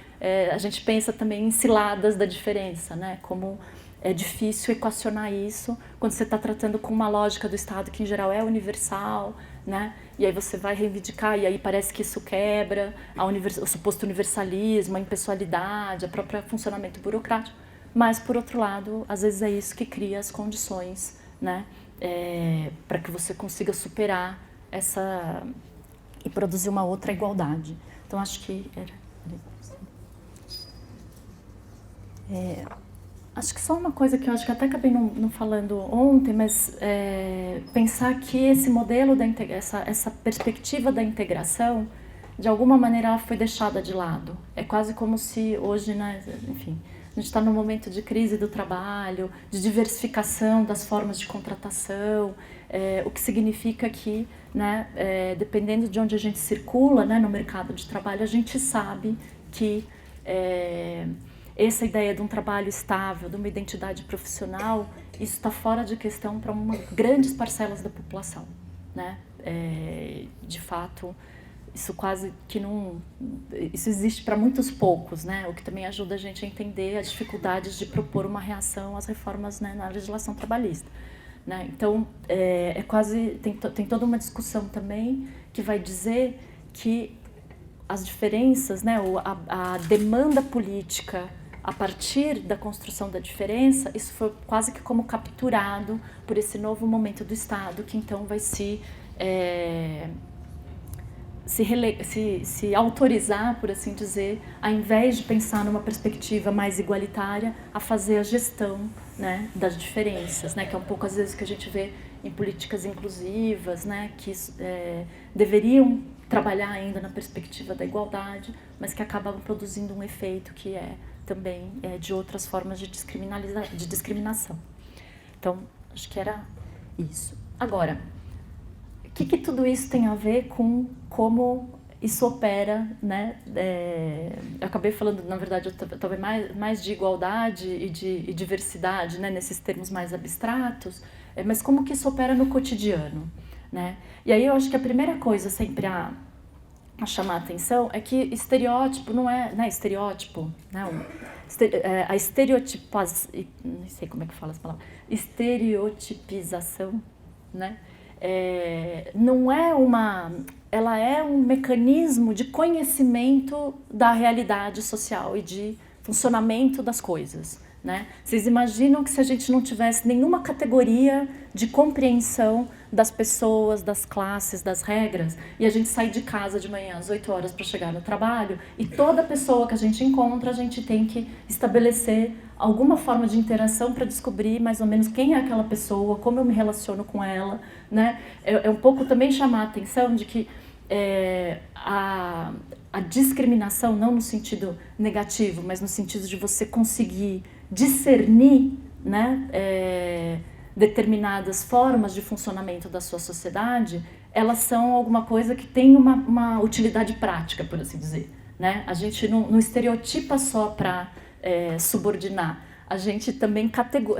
a gente pensa também em ciladas da diferença, né? Como é difícil equacionar isso quando você está tratando com uma lógica do Estado que, em geral, é universal, né? E aí você vai reivindicar, e aí parece que isso quebra o suposto universalismo, a impessoalidade, o próprio funcionamento burocrático. Mas, por outro lado, às vezes é isso que cria as condições, né? Para que você consiga superar essa e produzir uma outra igualdade. Então, acho que acho que só uma coisa que eu acho que até acabei não falando ontem, mas pensar que esse modelo, essa perspectiva da integração, de alguma maneira ela foi deixada de lado. É quase como se hoje, né, enfim, a gente está num momento de crise do trabalho, de diversificação das formas de contratação, o que significa que, né, dependendo de onde a gente circula, né, no mercado de trabalho, a gente sabe que essa ideia de um trabalho estável, de uma identidade profissional, isso está fora de questão para grandes parcelas da população, né? De fato, isso quase que não... Isso existe para muitos poucos, né? O que também ajuda a gente a entender as dificuldades de propor uma reação às reformas, né, na legislação trabalhista, né? Então, tem toda uma discussão também que vai dizer que as diferenças, né, a demanda política a partir da construção da diferença, isso foi quase que como capturado por esse novo momento do Estado, que então vai se autorizar, por assim dizer, ao invés de pensar numa perspectiva mais igualitária, a fazer a gestão, né, das diferenças, né, que é um pouco às vezes que a gente vê em políticas inclusivas, né, que deveriam trabalhar ainda na perspectiva da igualdade, mas que acabam produzindo um efeito que também de outras formas de discriminação. Então, acho que era isso. Agora, o que tudo isso tem a ver com como isso opera, né? Eu acabei falando, na verdade, talvez mais de igualdade e de diversidade, né? Nesses termos mais abstratos, mas como que isso opera no cotidiano, né? E aí eu acho que a primeira coisa sempre a chamar a atenção é que estereótipo não é, né, estereótipo, não, a estereotipação, não sei como é que fala essa palavra, estereotipização, né, não é ela é um mecanismo de conhecimento da realidade social e de funcionamento das coisas, né? Vocês imaginam que se a gente não tivesse nenhuma categoria de compreensão das pessoas, das classes, das regras, e a gente sair de casa de manhã às 8 horas para chegar no trabalho, e toda pessoa que a gente encontra, a gente tem que estabelecer alguma forma de interação para descobrir mais ou menos quem é aquela pessoa, como eu me relaciono com ela, né? É um pouco também chamar a atenção de que a discriminação, não no sentido negativo, mas no sentido de você conseguir discernir, né, determinadas formas de funcionamento da sua sociedade, elas são alguma coisa que tem uma utilidade prática, por assim dizer, né? A gente não estereotipa só para subordinar, a gente também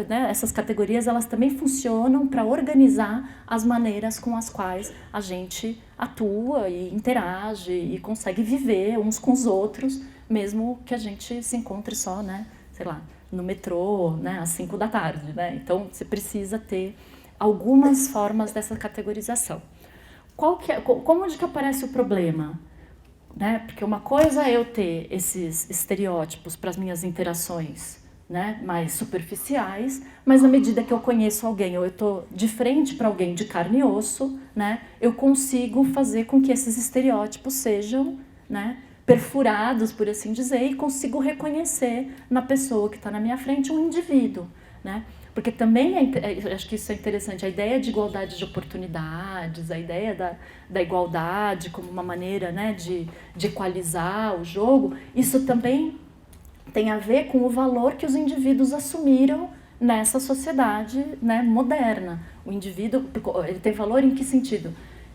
né, essas categorias elas também funcionam para organizar as maneiras com as quais a gente atua e interage e consegue viver uns com os outros, mesmo que a gente se encontre só, né, sei lá, no metrô, né, às 5 da tarde, né? Então você precisa ter algumas formas dessa categorização. Como é que aparece o problema? Né? Porque uma coisa é eu ter esses estereótipos para as minhas interações né, mais superficiais, mas na medida que eu conheço alguém ou eu estou de frente para alguém de carne e osso, né, eu consigo fazer com que esses estereótipos sejam, né, perfurados, por assim dizer, e consigo reconhecer na pessoa que está na minha frente um indivíduo, né? Porque também, acho que isso é interessante, a ideia de igualdade de oportunidades, a ideia da igualdade como uma maneira, né, de equalizar o jogo, isso também tem a ver com o valor que os indivíduos assumiram nessa sociedade, né, moderna. O indivíduo, ele tem valor em que sentido?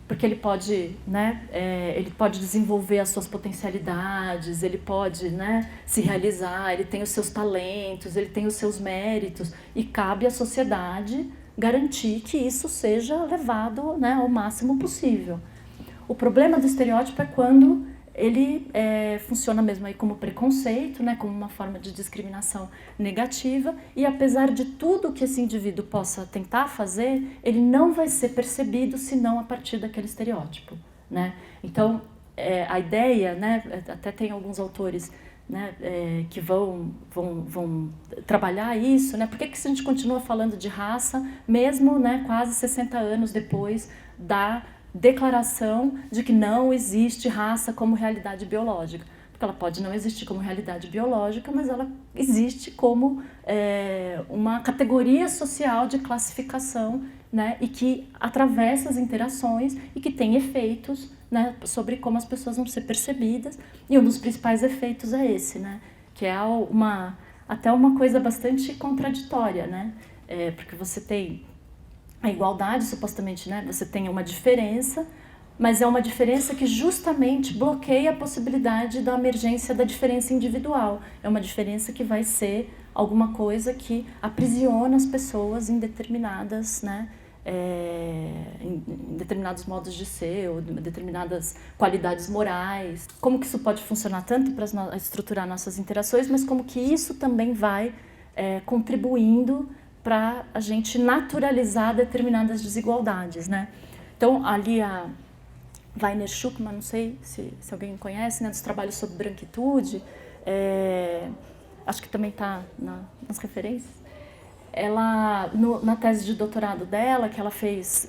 Porque ele pode, né, ele pode desenvolver as suas potencialidades, ele pode, né, se realizar, ele tem os seus talentos, ele tem os seus méritos, e cabe à sociedade garantir que isso seja levado, né, ao máximo possível. O problema do estereótipo é quando ele funciona mesmo aí como preconceito, né, como uma forma de discriminação negativa, e apesar de tudo que esse indivíduo possa tentar fazer, ele não vai ser percebido senão a partir daquele estereótipo, né? Então, a ideia, né, até tem alguns autores, né, que vão trabalhar isso, né? Por que a gente continua falando de raça, mesmo, né, quase 60 anos depois da declaração de que não existe raça como realidade biológica? Porque ela pode não existir como realidade biológica, mas ela existe como uma categoria social de classificação, né, e que atravessa as interações e que tem efeitos, né, sobre como as pessoas vão ser percebidas, e um dos principais efeitos é esse, né, que é até uma coisa bastante contraditória, né, porque você tem a igualdade, supostamente, né, você tem uma diferença, mas é uma diferença que justamente bloqueia a possibilidade da emergência da diferença individual. É uma diferença que vai ser alguma coisa que aprisiona as pessoas em determinadas, né, em determinados modos de ser ou determinadas qualidades morais. Como que isso pode funcionar tanto para estruturar nossas interações, mas como que isso também vai contribuindo para a gente naturalizar determinadas desigualdades, né? Então, ali a Weiner Schuckmann, não sei se alguém conhece, né, dos trabalhos sobre branquitude, acho que também está nas referências. Ela, na tese de doutorado dela, que ela fez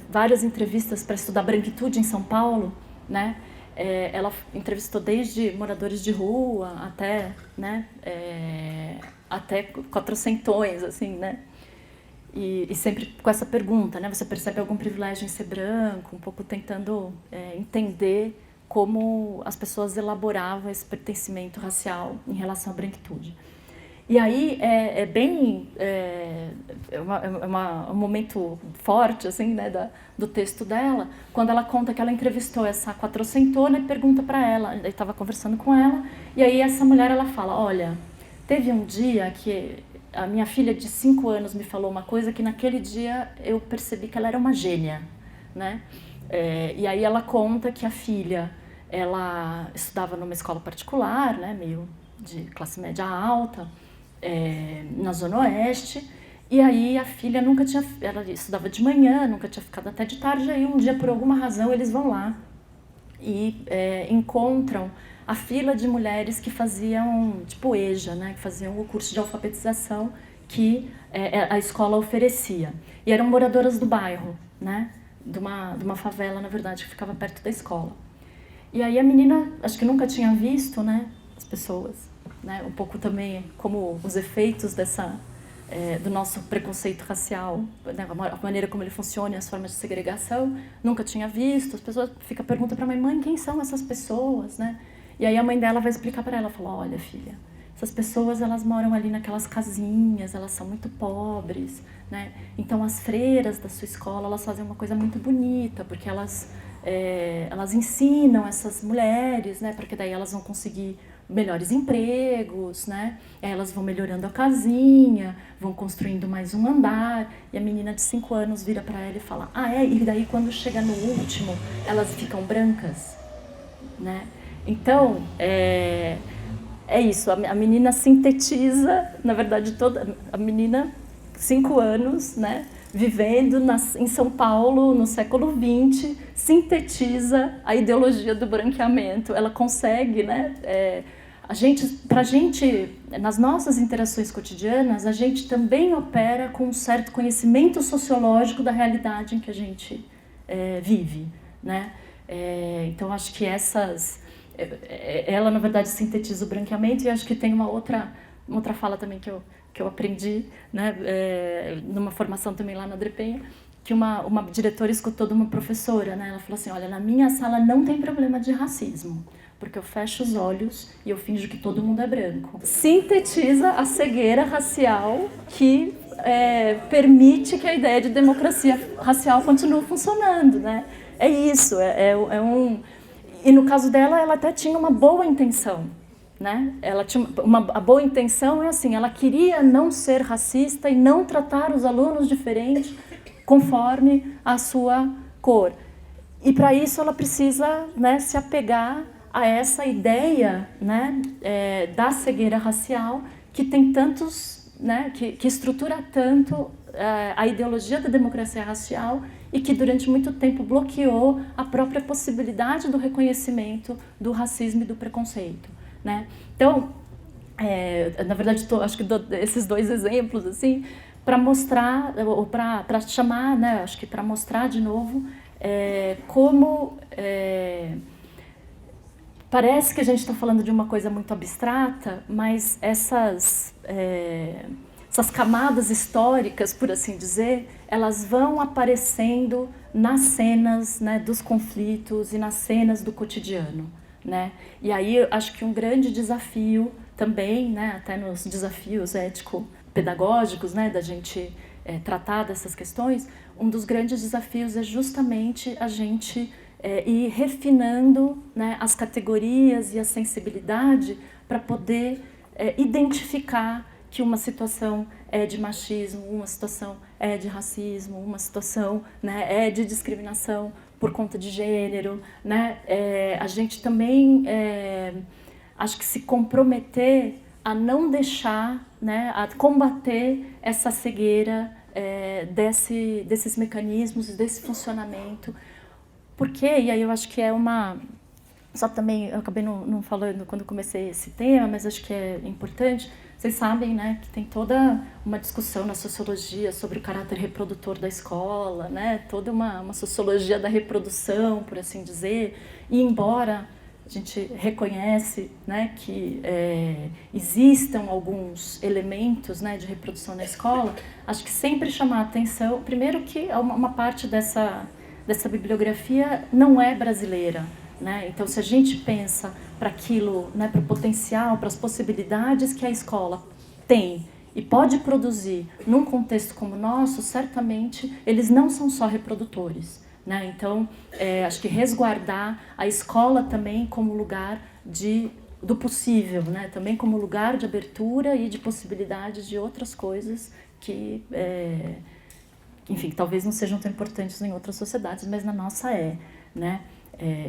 várias entrevistas para estudar branquitude em São Paulo, né? Ela entrevistou desde moradores de rua até, né, até quatrocentões, assim, né? E sempre com essa pergunta, né? Você percebe algum privilégio em ser branco? Um pouco tentando entender como as pessoas elaboravam esse pertencimento racial em relação à branquitude. E aí um momento forte, assim, né, do texto dela, quando ela conta que ela entrevistou essa quatrocentona e pergunta para ela, eu estava conversando com ela, e aí essa mulher, ela fala, olha, teve um dia que a minha filha de 5 anos me falou uma coisa que naquele dia eu percebi que ela era uma gênia, né? E aí ela conta que a filha, ela estudava numa escola particular, né, meio de classe média alta, na Zona Oeste, e aí a filha ela estudava de manhã, nunca tinha ficado até de tarde, aí um dia, por alguma razão, eles vão lá e encontram a fila de mulheres que faziam, tipo EJA, né, que faziam o curso de alfabetização que a escola oferecia. E eram moradoras do bairro, né, de uma favela, na verdade, que ficava perto da escola. E aí a menina, acho que nunca tinha visto, né, as pessoas, né, um pouco também como os efeitos do nosso preconceito racial, né, a maneira como ele funciona e as formas de segregação, nunca tinha visto. As pessoas perguntam para a mãe, quem são essas pessoas, né? E aí a mãe dela vai explicar para ela, fala, olha, filha, essas pessoas, elas moram ali naquelas casinhas, elas são muito pobres, né? Então as freiras da sua escola, elas fazem uma coisa muito bonita, porque elas ensinam essas mulheres, né, porque daí elas vão conseguir melhores empregos, né? Elas vão melhorando a casinha, vão construindo mais um andar, e a menina de 5 anos vira para ela e fala, e daí quando chega no último, elas ficam brancas, né? Então, é isso, a menina sintetiza, na verdade, a menina, 5 anos, né, vivendo em São Paulo, no século XX, sintetiza a ideologia do branqueamento. Ela consegue, né, Pra gente, nas nossas interações cotidianas, a gente também opera com um certo conhecimento sociológico da realidade em que a gente vive, né? Então, acho que ela, na verdade, sintetiza o branqueamento, e acho que tem uma outra fala também que eu aprendi, né? Numa formação também lá na Drepenha, que uma diretora escutou de uma professora, né? Ela falou assim, olha, na minha sala não tem problema de racismo, porque eu fecho os olhos e eu finjo que todo mundo é branco. Sintetiza a cegueira racial que permite que a ideia de democracia racial continue funcionando, né? É isso, E no caso dela, ela até tinha uma boa intenção, né? Ela tinha a boa intenção assim, ela queria não ser racista e não tratar os alunos diferente conforme a sua cor. E para isso ela precisa, né, se apegar a essa ideia, né, da cegueira racial que tem tantos, né, que estrutura tanto a ideologia da democracia racial e que durante muito tempo bloqueou a própria possibilidade do reconhecimento do racismo e do preconceito, né? Então, na verdade, acho que esses dois exemplos assim para mostrar ou para chamar, né? Acho que para mostrar de novo como parece que a gente está falando de uma coisa muito abstrata, mas essas camadas históricas, por assim dizer, elas vão aparecendo nas cenas, né, dos conflitos e nas cenas do cotidiano, né? E aí eu acho que um grande desafio também, né, até nos desafios ético-pedagógicos, né, da gente tratar dessas questões, um dos grandes desafios é justamente a gente ir refinando, né, as categorias e a sensibilidade para poder identificar que uma situação é de machismo, uma situação é de racismo, uma situação, né, é de discriminação por conta de gênero, né? A gente também acho que se comprometer a não deixar, né, a combater essa cegueira desses mecanismos, desse funcionamento, porque, e aí eu acho que só também, eu acabei não falando quando comecei esse tema, mas acho que é importante. Vocês sabem, né, que tem toda uma discussão na sociologia sobre o caráter reprodutor da escola, né, toda uma sociologia da reprodução, por assim dizer, e embora a gente reconhece, né, que existam alguns elementos, né, de reprodução na escola, acho que sempre chamar a atenção, primeiro que uma parte dessa bibliografia não é brasileira, né? Então, se a gente pensa para aquilo, né, para o potencial, para as possibilidades que a escola tem e pode produzir num contexto como o nosso, certamente eles não são só reprodutores, né? Então, acho que resguardar a escola também como lugar do possível, né? Também como lugar de abertura e de possibilidades de outras coisas que enfim, talvez não sejam tão importantes em outras sociedades, mas na nossa né?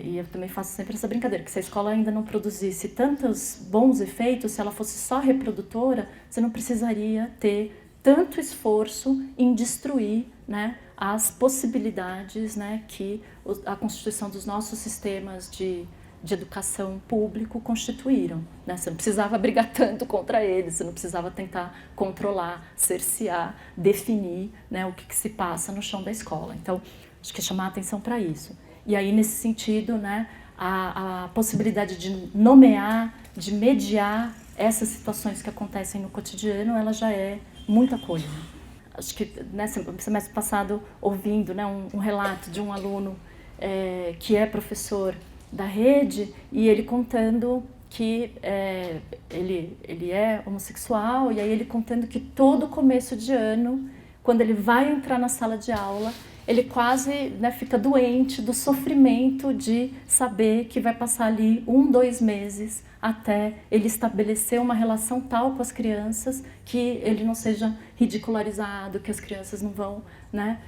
E eu também faço sempre essa brincadeira, que se a escola ainda não produzisse tantos bons efeitos, se ela fosse só reprodutora, você não precisaria ter tanto esforço em destruir, né, as possibilidades, né, que a constituição dos nossos sistemas de educação público constituíram, né? Você não precisava brigar tanto contra eles, você não precisava tentar controlar, cercear, definir, né, o que se passa no chão da escola. Então, acho que é chamar a atenção para isso. E aí, nesse sentido, né, a possibilidade de nomear, de mediar essas situações que acontecem no cotidiano, ela já é muita coisa. Acho que, né, semestre passado, ouvindo, né, um relato de um aluno que é professor da rede, e ele contando que ele é homossexual, e aí ele contando que todo começo de ano, quando ele vai entrar na sala de aula, ele quase, né, fica doente do sofrimento de saber que vai passar ali 2 meses até ele estabelecer uma relação tal com as crianças que ele não seja ridicularizado, que as crianças não vão, né,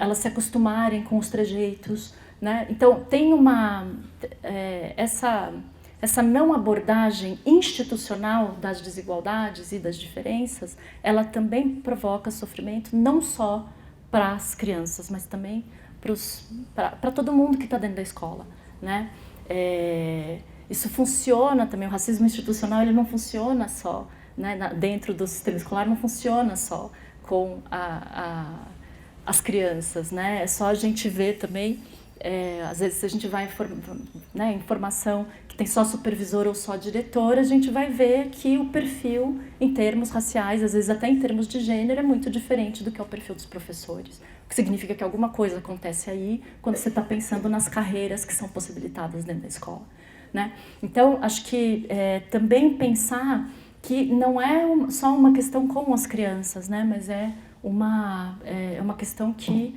elas se acostumarem com os trejeitos, né? Então, tem essa não abordagem institucional das desigualdades e das diferenças, ela também provoca sofrimento não só para as crianças, mas também para todo mundo que está dentro da escola, né? Isso funciona também, o racismo institucional ele não funciona só, né, dentro do sistema escolar, não funciona só com as crianças, né? É só a gente ver também, às vezes se a gente vai em formação que tem só supervisor ou só diretor, a gente vai ver que o perfil em termos raciais, às vezes até em termos de gênero, é muito diferente do que é o perfil dos professores. O que significa que alguma coisa acontece aí quando você está pensando nas carreiras que são possibilitadas dentro da escola, né? Então, acho que também pensar que não é só uma questão com as crianças, né? Mas é uma questão que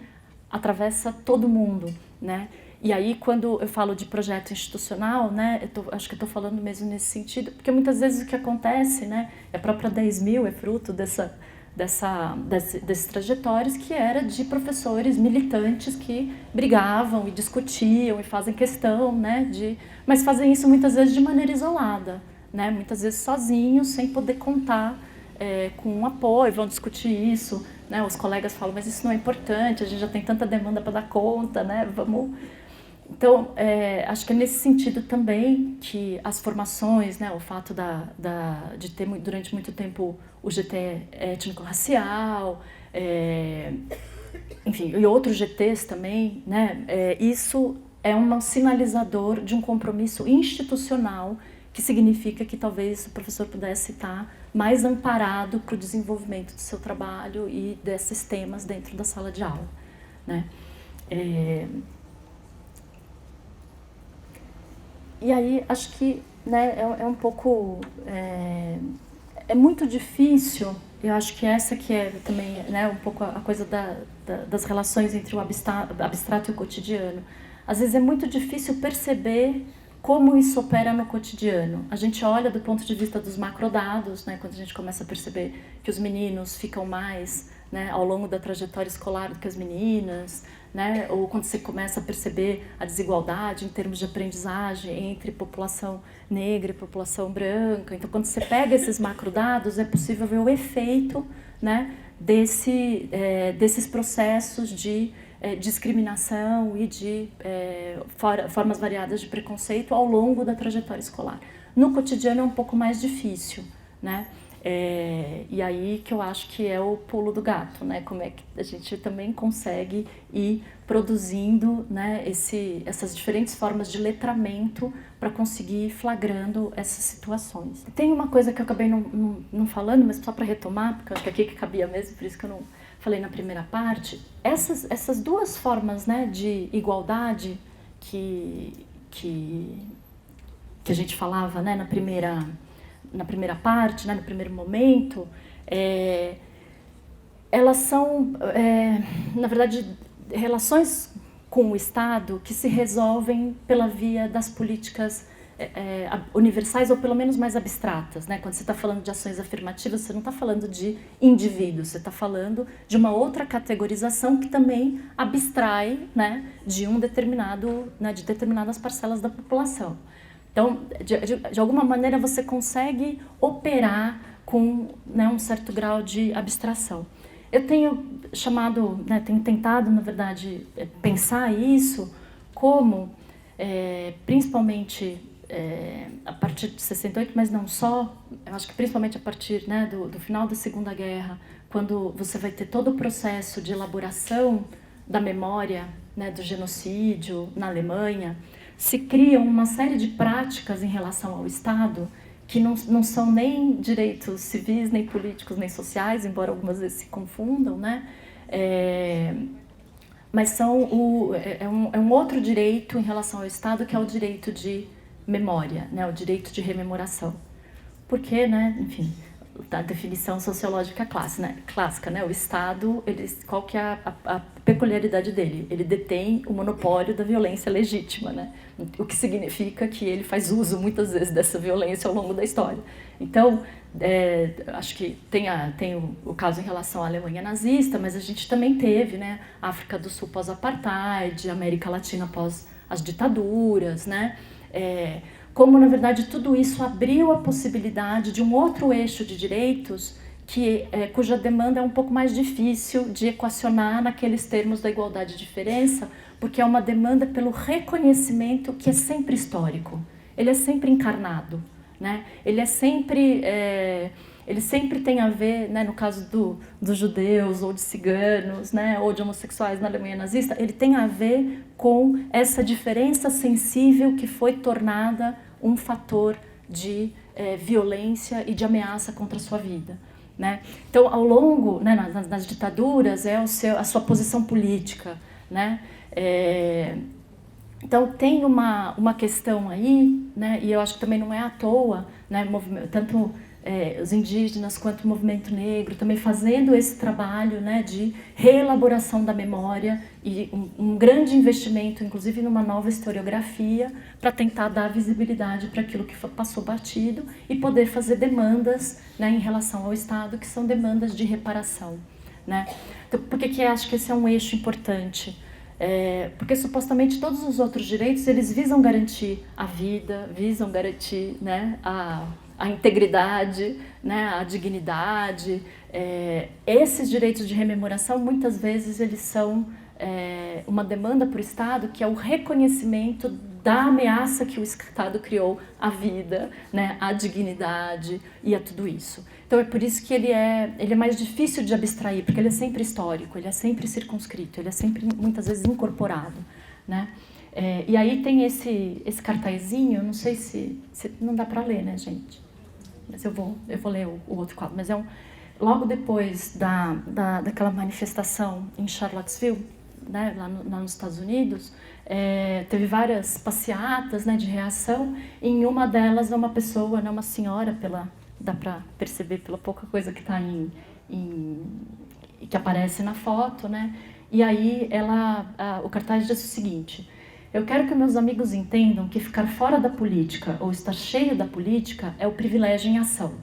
atravessa todo mundo, né? E aí, quando eu falo de projeto institucional, né, acho que eu estou falando mesmo nesse sentido, porque muitas vezes o que acontece, né, a própria 10.000 é fruto desses trajetórios que era de professores militantes que brigavam e discutiam e fazem questão, né, mas fazem isso muitas vezes de maneira isolada, né, muitas vezes sozinhos, sem poder contar com um apoio, vão discutir isso, né, os colegas falam, mas isso não é importante, a gente já tem tanta demanda para dar conta, né, vamos... Então, acho que é nesse sentido também que as formações, né, o fato de ter durante muito tempo o GT étnico-racial, enfim, e outros GTs também, né, isso é um sinalizador de um compromisso institucional que significa que talvez o professor pudesse estar mais amparado para o desenvolvimento do seu trabalho e desses temas dentro da sala de aula, né. E aí, acho que, né, é um pouco... É muito difícil, eu acho que essa que é também, né, um pouco a coisa das relações entre o abstrato e o cotidiano. Às vezes é muito difícil perceber como isso opera no cotidiano. A gente olha do ponto de vista dos macrodados, né, quando a gente começa a perceber que os meninos ficam mais, né, ao longo da trajetória escolar do que as meninas, né, ou quando você começa a perceber a desigualdade em termos de aprendizagem entre população negra e população branca. Então, quando você pega esses macrodados, é possível ver o efeito, né, desses processos de discriminação e de formas variadas de preconceito ao longo da trajetória escolar. No cotidiano é um pouco mais difícil, né? E aí que eu acho que é o pulo do gato, né? Como é que a gente também consegue ir produzindo, né, essas diferentes formas de letramento para conseguir ir flagrando essas situações. Tem uma coisa que eu acabei não falando, mas só para retomar, porque eu acho que aqui que cabia mesmo, por isso que eu não falei na primeira parte. Essas duas formas, né, de igualdade que a gente falava, né, na primeira parte, né, no primeiro momento, elas são, na verdade, relações com o Estado que se resolvem pela via das políticas universais ou pelo menos mais abstratas, né? Quando você está falando de ações afirmativas, você não está falando de indivíduos, você está falando de uma outra categorização que também abstrai, né, de de determinadas parcelas da população. Então, de alguma maneira, você consegue operar com, né, um certo grau de abstração. Eu tenho tenho tentado, na verdade, pensar isso como, principalmente a partir de 68, mas não só, eu acho que principalmente a partir, né, do final da Segunda Guerra, quando você vai ter todo o processo de elaboração da memória, né, do genocídio na Alemanha, se criam uma série de práticas em relação ao Estado que não são nem direitos civis, nem políticos, nem sociais, embora algumas vezes se confundam, né? Mas são um outro direito em relação ao Estado, que é o direito de memória, né? O direito de rememoração. Porque, né, enfim, a definição sociológica clássica, né? O Estado, qual que é a peculiaridade dele? Ele detém o monopólio da violência legítima, né? O que significa que ele faz uso, muitas vezes, dessa violência ao longo da história. Então, acho que tem o caso em relação à Alemanha nazista, mas a gente também teve, né, África do Sul pós-apartheid, América Latina pós as ditaduras, né? Como, na verdade, tudo isso abriu a possibilidade de um outro eixo de direitos cuja demanda é um pouco mais difícil de equacionar naqueles termos da igualdade e diferença, porque é uma demanda pelo reconhecimento que é sempre histórico. ele é sempre encarnado, né? Ele sempre tem a ver, né, no caso dos judeus ou de ciganos, né, ou de homossexuais na Alemanha nazista, ele tem a ver com essa diferença sensível que foi tornada um fator de violência e de ameaça contra a sua vida. Né? Então, ao longo, né, nas ditaduras, a sua posição política. Né? Então, tem uma questão aí, né, e eu acho que também não é à toa, né, tanto os indígenas quanto o movimento negro também fazendo esse trabalho, né, de reelaboração da memória e um grande investimento, inclusive numa nova historiografia, para tentar dar visibilidade para aquilo que passou batido e poder fazer demandas, né, em relação ao Estado, que são demandas de reparação. Né? Então, por que acho que esse é um eixo importante? Porque supostamente todos os outros direitos eles visam garantir a vida, visam garantir, né, a integridade, né, a dignidade. Esses direitos de rememoração, muitas vezes, eles são uma demanda para o Estado, que é o reconhecimento da ameaça que o Estado criou à vida, né, à dignidade e a tudo isso. Então é por isso que ele é mais difícil de abstrair, porque ele é sempre histórico, ele é sempre circunscrito, ele é sempre, muitas vezes, incorporado. Né? E aí tem esse cartazinho, não sei se não dá para ler, né, gente? Mas eu vou ler o outro quadro. Mas logo depois daquela manifestação em Charlottesville, né, lá nos Estados Unidos, teve várias passeatas, né, de reação. E em uma delas, uma pessoa, né, uma senhora, dá para perceber pela pouca coisa que está que aparece na foto, né? E aí o cartaz diz o seguinte: eu quero que meus amigos entendam que ficar fora da política ou estar cheio da política é o privilégio em ação.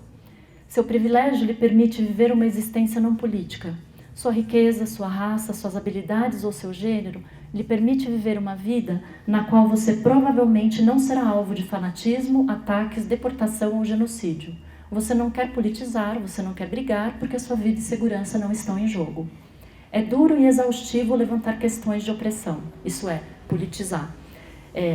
Seu privilégio lhe permite viver uma existência não política. Sua riqueza, sua raça, suas habilidades ou seu gênero lhe permite viver uma vida na qual você provavelmente não será alvo de fanatismo, ataques, deportação ou genocídio. Você não quer politizar, você não quer brigar, porque sua vida e segurança não estão em jogo. É duro e exaustivo levantar questões de opressão, isso é, politizar.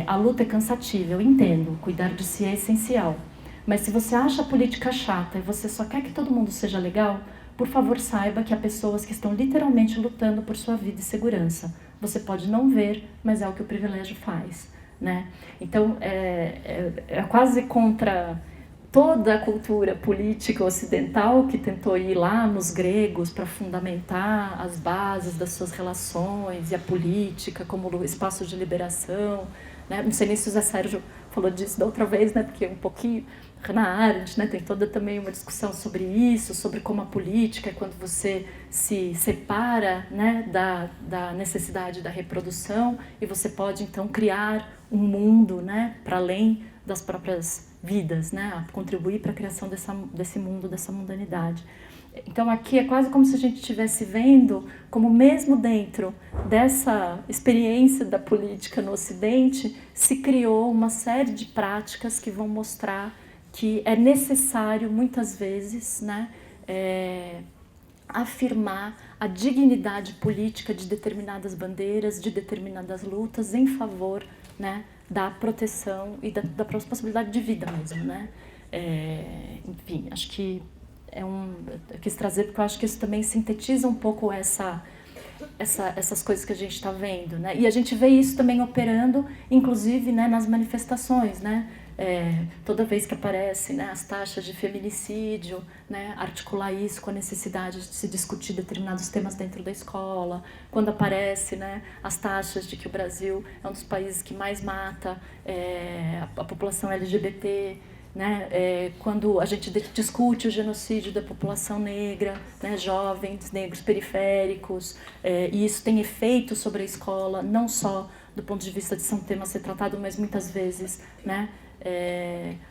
A luta é cansativa, eu entendo, cuidar de si é essencial. Mas se você acha a política chata e você só quer que todo mundo seja legal, por favor saiba que há pessoas que estão literalmente lutando por sua vida e segurança. Você pode não ver, mas é o que o privilégio faz. Né? Então, é quase contra toda a cultura política ocidental que tentou ir lá nos gregos para fundamentar as bases das suas relações e a política como espaço de liberação. Né? Não sei nem se o Zé Sérgio falou disso da outra vez, né? Porque um pouquinho na Arendt, né? Tem toda também uma discussão sobre isso, sobre como a política é quando você se separa, né, da necessidade da reprodução e você pode então criar um mundo, né, para além das próprias vidas, né, a contribuir para a criação desse mundo, dessa mundanidade. Então aqui é quase como se a gente estivesse vendo como mesmo dentro dessa experiência da política no Ocidente se criou uma série de práticas que vão mostrar que é necessário muitas vezes, né, afirmar a dignidade política de determinadas bandeiras, de determinadas lutas em favor, né, da proteção e da possibilidade de vida mesmo, né? Enfim, acho que eu quis trazer porque eu acho que isso também sintetiza um pouco essas coisas que a gente está vendo, né? E a gente vê isso também operando, inclusive, né, nas manifestações, né? Toda vez que aparecem, né, as taxas de feminicídio, né, articular isso com a necessidade de se discutir determinados temas dentro da escola, quando aparece, né, as taxas de que o Brasil é um dos países que mais mata a população LGBT, né, quando a gente discute o genocídio da população negra, né, jovens negros periféricos, e isso tem efeito sobre a escola, não só do ponto de vista de ser um tema a ser tratado, mas muitas vezes, né,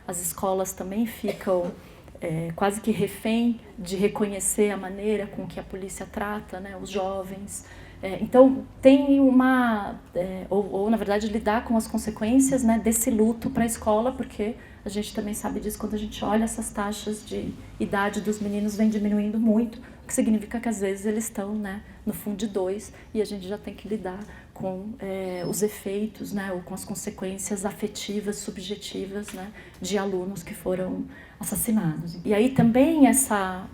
as escolas também ficam quase que refém de reconhecer a maneira com que a polícia trata, né, os jovens. Então, tem ou na verdade, lidar com as consequências, né, desse luto para a escola, porque a gente também sabe disso quando a gente olha essas taxas de idade dos meninos vem diminuindo muito, o que significa que às vezes eles estão, né, no fundo de 2 e a gente já tem que lidar com os efeitos, né, ou com as consequências afetivas, subjetivas, né, de alunos que foram assassinados. E aí também essa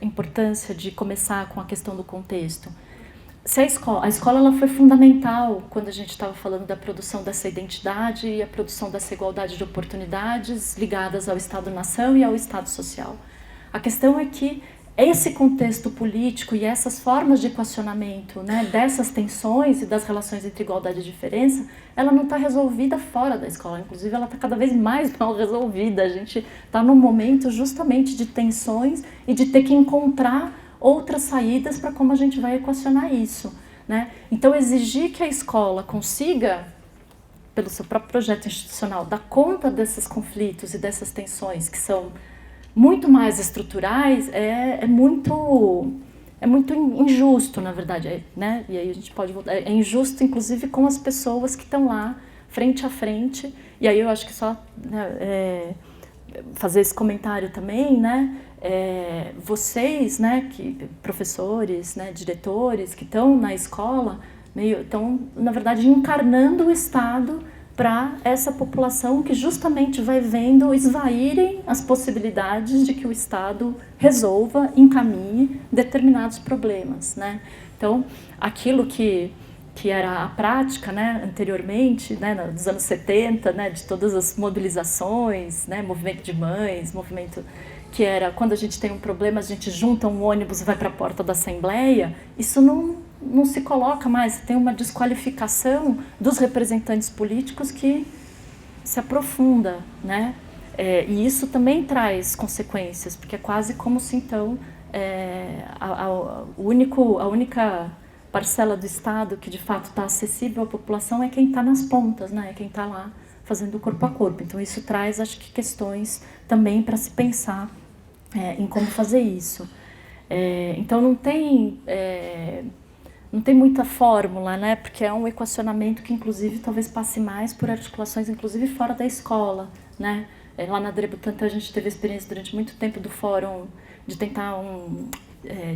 importância de começar com a questão do contexto. Se a escola ela foi fundamental quando a gente estava falando da produção dessa identidade e a produção dessa igualdade de oportunidades ligadas ao Estado-nação e ao Estado social. A questão é que esse contexto político e essas formas de equacionamento, né, dessas tensões e das relações entre igualdade e diferença, ela não está resolvida fora da escola. Inclusive, ela está cada vez mais mal resolvida. A gente está num momento justamente de tensões e de ter que encontrar outras saídas para como a gente vai equacionar isso, né? Então, exigir que a escola consiga, pelo seu próprio projeto institucional, dar conta desses conflitos e dessas tensões que são muito mais estruturais é muito injusto, na verdade, né? E aí a gente pode voltar. É injusto, inclusive, com as pessoas que estão lá, frente a frente. E aí eu acho que só, né, fazer esse comentário também, né? Vocês, né, professores, né, diretores que estão na escola, estão, na verdade, encarnando o Estado para essa população que justamente vai vendo esvaírem as possibilidades de que o Estado resolva, encaminhe determinados problemas, né? Então, aquilo que era a prática, né, anteriormente, né, dos anos 70, né, de todas as mobilizações, né, movimento de mães, movimento que era quando a gente tem um problema, a gente junta um ônibus e vai para a porta da Assembleia, isso não se coloca mais, tem uma desqualificação dos representantes políticos que se aprofunda, né? E isso também traz consequências, porque é quase como se então a única parcela do Estado que de fato está acessível à população é quem está nas pontas, né? É quem está lá fazendo corpo a corpo. Então isso traz, acho que, questões também para se pensar em como fazer isso. Então não tem muita fórmula, né? Porque é um equacionamento que, inclusive, talvez passe mais por articulações, inclusive fora da escola, né? Lá na André Butantan a gente teve a experiência durante muito tempo do fórum de tentar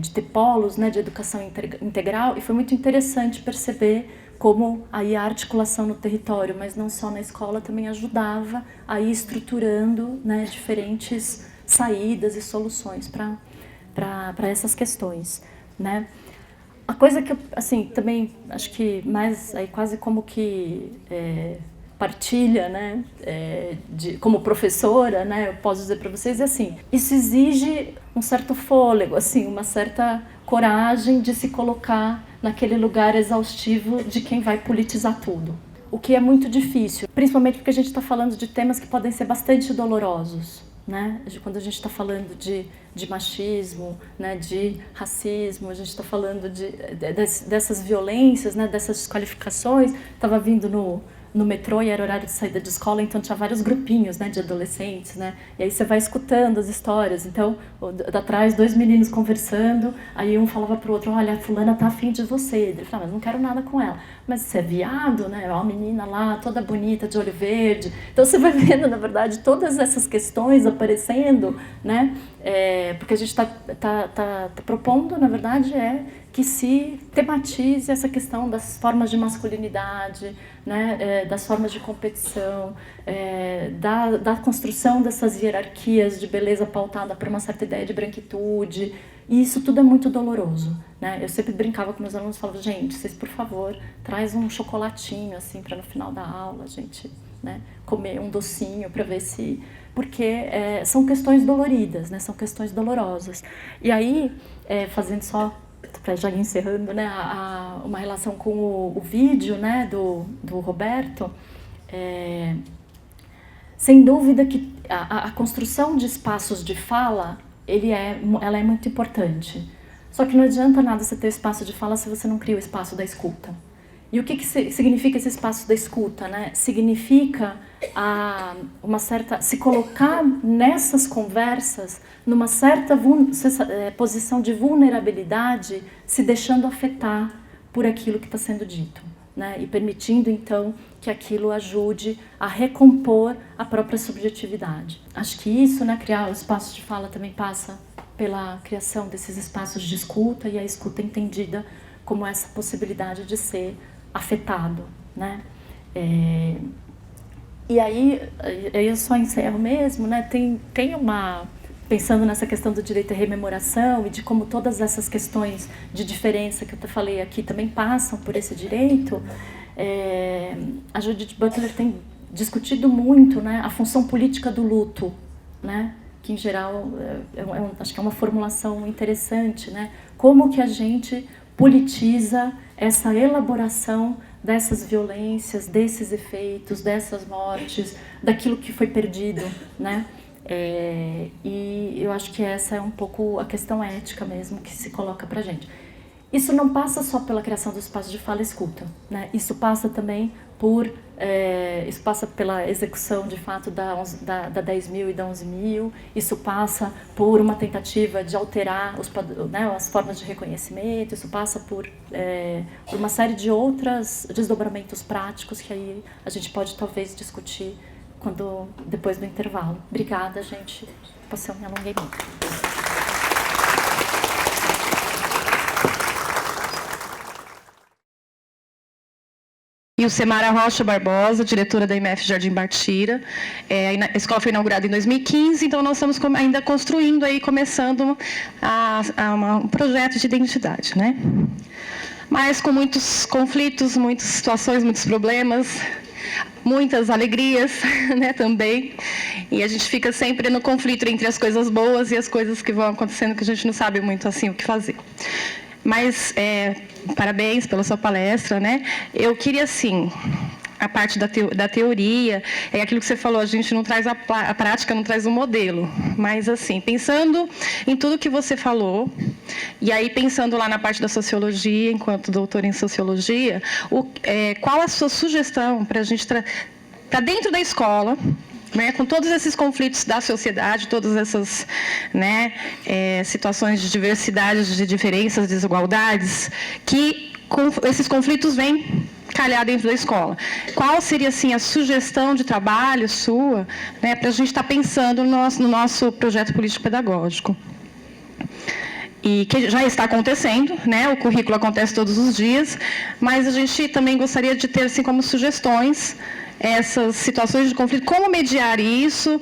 de ter polos, né, de educação integral, e foi muito interessante perceber como aí a articulação no território, mas não só na escola, também ajudava a ir estruturando, né, diferentes saídas e soluções para essas questões, né? A coisa que eu, assim, também acho que mais aí quase como que partilha, né, como professora, né, eu posso dizer para vocês, assim, isso exige um certo fôlego, assim, uma certa coragem de se colocar naquele lugar exaustivo de quem vai politizar tudo. O que é muito difícil, principalmente porque a gente está falando de temas que podem ser bastante dolorosos, né? Quando a gente está falando de machismo, né, de racismo, a gente está falando dessas violências, né, dessas desqualificações. Estava vindo no metrô e era horário de saída de escola, então tinha vários grupinhos, né, de adolescentes, né, e aí você vai escutando as histórias. Então, atrás, dois meninos conversando, aí um falava pro outro, olha, a fulana tá afim de você. Ele falava, mas não quero nada com ela. Mas você é viado, né, uma menina lá, toda bonita, de olho verde. Então você vai vendo, na verdade, todas essas questões aparecendo, né, porque a gente está propondo, na verdade, que se tematize essa questão das formas de masculinidade, né, das formas de competição, da construção dessas hierarquias de beleza pautada por uma certa ideia de branquitude. E isso tudo é muito doloroso, né? Eu sempre brincava com meus alunos, falava, gente, vocês, por favor, traz um chocolatinho, assim, para no final da aula a gente, né, comer um docinho para ver se... Porque são questões doloridas, né? São questões dolorosas. E aí, fazendo só, para já ir encerrando, né, uma relação com o vídeo, né, do Roberto, sem dúvida que a construção de espaços de fala, ela é muito importante. Só que não adianta nada você ter espaço de fala se você não cria o espaço da escuta. E o que significa esse espaço da escuta, né? Significa se colocar nessas conversas numa certa posição de vulnerabilidade, se deixando afetar por aquilo que está sendo dito, né? E permitindo, então, que aquilo ajude a recompor a própria subjetividade. Acho que isso, né, criar o espaço de fala também passa pela criação desses espaços de escuta, e a escuta entendida como essa possibilidade de ser afetado, né? E aí eu só encerro mesmo, né? Tem uma... Pensando nessa questão do direito à rememoração e de como todas essas questões de diferença que eu falei aqui também passam por esse direito, a Judith Butler tem discutido muito, né, a função política do luto, né, que em geral acho que é uma formulação interessante, né, como que a gente politiza essa elaboração dessas violências, desses efeitos, dessas mortes, daquilo que foi perdido, né? E eu acho que essa é um pouco a questão ética mesmo que se coloca pra gente. Isso não passa só pela criação do espaço de fala e escuta, né? Isso passa também por... isso passa pela execução, de fato, da 10.000 e da 11.000. Isso passa por uma tentativa de alterar as formas de reconhecimento. Isso passa por uma série de outros desdobramentos práticos que aí a gente pode, talvez, discutir depois do intervalo. Obrigada, gente. Eu me alonguei muito. E o Semara Rocha Barbosa, diretora da IMF Jardim Bartira. A escola foi inaugurada em 2015, então nós estamos ainda construindo, começando um projeto de identidade, né? Mas com muitos conflitos, muitas situações, muitos problemas, muitas alegrias, né, também. E a gente fica sempre no conflito entre as coisas boas e as coisas que vão acontecendo que a gente não sabe muito assim o que fazer. Mas parabéns pela sua palestra, né? Eu queria, assim, a parte da teoria, é aquilo que você falou, a gente não traz a prática, não traz o modelo. Mas, assim, pensando em tudo que você falou, e aí pensando lá na parte da sociologia, enquanto doutora em sociologia, qual a sua sugestão para a gente para dentro da escola, né, com todos esses conflitos da sociedade, todas essas, né, situações de diversidade, de diferenças, desigualdades, que esses conflitos vêm calhar dentro da escola. Qual seria, assim, a sugestão de trabalho sua, né, para a gente estar pensando no nosso projeto político-pedagógico? E que já está acontecendo, né? O currículo acontece todos os dias, mas a gente também gostaria de ter, assim, como sugestões essas situações de conflito, como mediar isso,